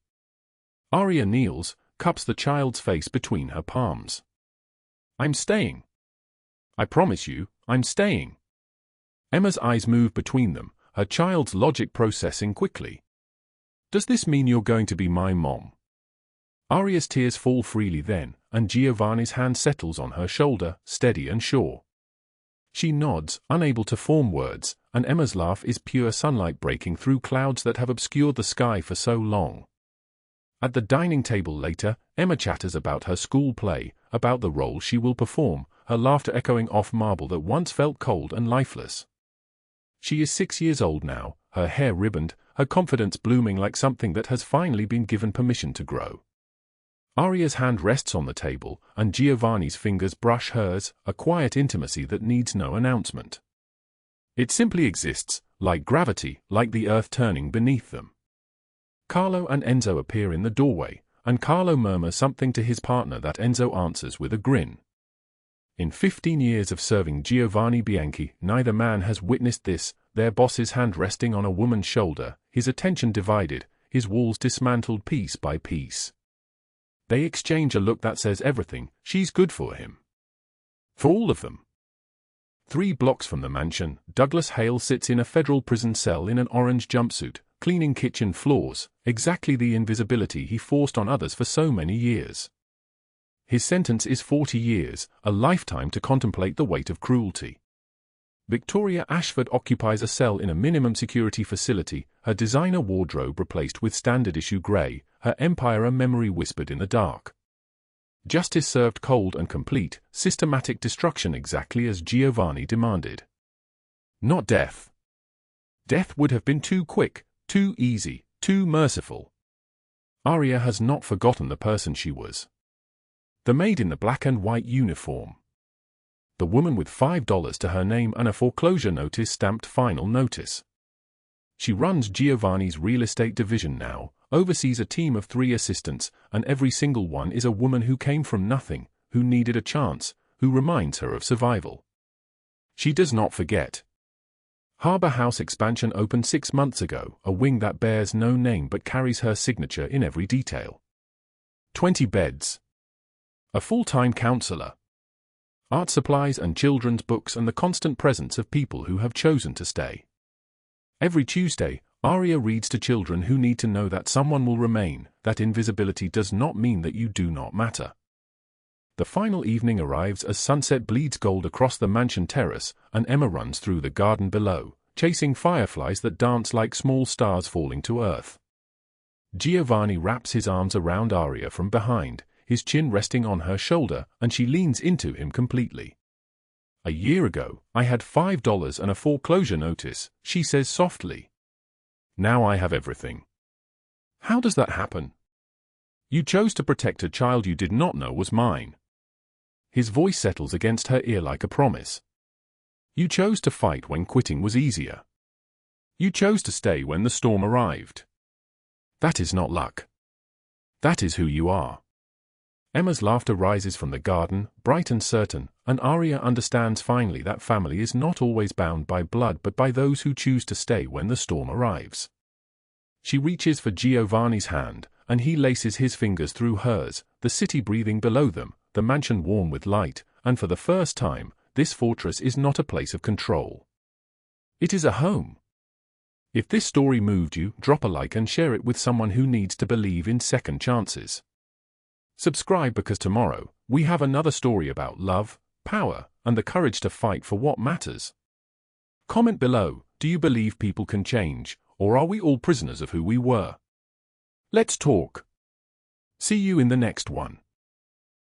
Aria kneels, cups the child's face between her palms. I'm staying. I promise you, I'm staying. Emma's eyes move between them, her child's logic processing quickly. Does this mean you're going to be my mom? Aria's tears fall freely then, and Giovanni's hand settles on her shoulder, steady and sure. She nods, unable to form words, and Emma's laugh is pure sunlight breaking through clouds that have obscured the sky for so long. At the dining table later, Emma chatters about her school play, about the role she will perform, her laughter echoing off marble that once felt cold and lifeless. She is 6 years old now, her hair ribboned, her confidence blooming like something that has finally been given permission to grow. Aria's hand rests on the table, and Giovanni's fingers brush hers, a quiet intimacy that needs no announcement. It simply exists, like gravity, like the earth turning beneath them. Carlo and Enzo appear in the doorway, and Carlo murmurs something to his partner that Enzo answers with a grin. In 15 years of serving Giovanni Bianchi, neither man has witnessed this, their boss's hand resting on a woman's shoulder, his attention divided, his walls dismantled piece by piece. They exchange a look that says everything, she's good for him. For all of them. 3 blocks from the mansion, Douglas Hale sits in a federal prison cell in an orange jumpsuit, cleaning kitchen floors, exactly the invisibility he forced on others for so many years. His sentence is 40 years, a lifetime to contemplate the weight of cruelty. Victoria Ashford occupies a cell in a minimum security facility, her designer wardrobe replaced with standard-issue grey, her empire a memory whispered in the dark. Justice served cold and complete, systematic destruction exactly as Giovanni demanded. Not death. Death would have been too quick, too easy, too merciful. Aria has not forgotten the person she was. The maid in the black and white uniform. The woman with $5 to her name and a foreclosure notice stamped final notice. She runs Giovanni's real estate division now, oversees a team of 3 assistants, and every single one is a woman who came from nothing, who needed a chance, who reminds her of survival. She does not forget. Harbour House expansion opened 6 months ago, a wing that bears no name but carries her signature in every detail. 20 beds. A full-time counselor. Art supplies and children's books and the constant presence of people who have chosen to stay. Every Tuesday, Aria reads to children who need to know that someone will remain, that invisibility does not mean that you do not matter. The final evening arrives as sunset bleeds gold across the mansion terrace, and Emma runs through the garden below, chasing fireflies that dance like small stars falling to earth. Giovanni wraps his arms around Aria from behind, his chin resting on her shoulder, and she leans into him completely. "A year ago, I had $5 and a foreclosure notice," she says softly. "Now I have everything." "How does that happen?" "You chose to protect a child you did not know was mine." His voice settles against her ear like a promise. "You chose to fight when quitting was easier. You chose to stay when the storm arrived. That is not luck. That is who you are." Emma's laughter rises from the garden, bright and certain, and Aria understands finally that family is not always bound by blood but by those who choose to stay when the storm arrives. She reaches for Giovanni's hand, and he laces his fingers through hers, the city breathing below them, the mansion warm with light, and for the first time, this fortress is not a place of control. It is a home. If this story moved you, drop a like and share it with someone who needs to believe in second chances. Subscribe because tomorrow, we have another story about love, power, and the courage to fight for what matters. Comment below, do you believe people can change, or are we all prisoners of who we were? Let's talk. See you in the next one.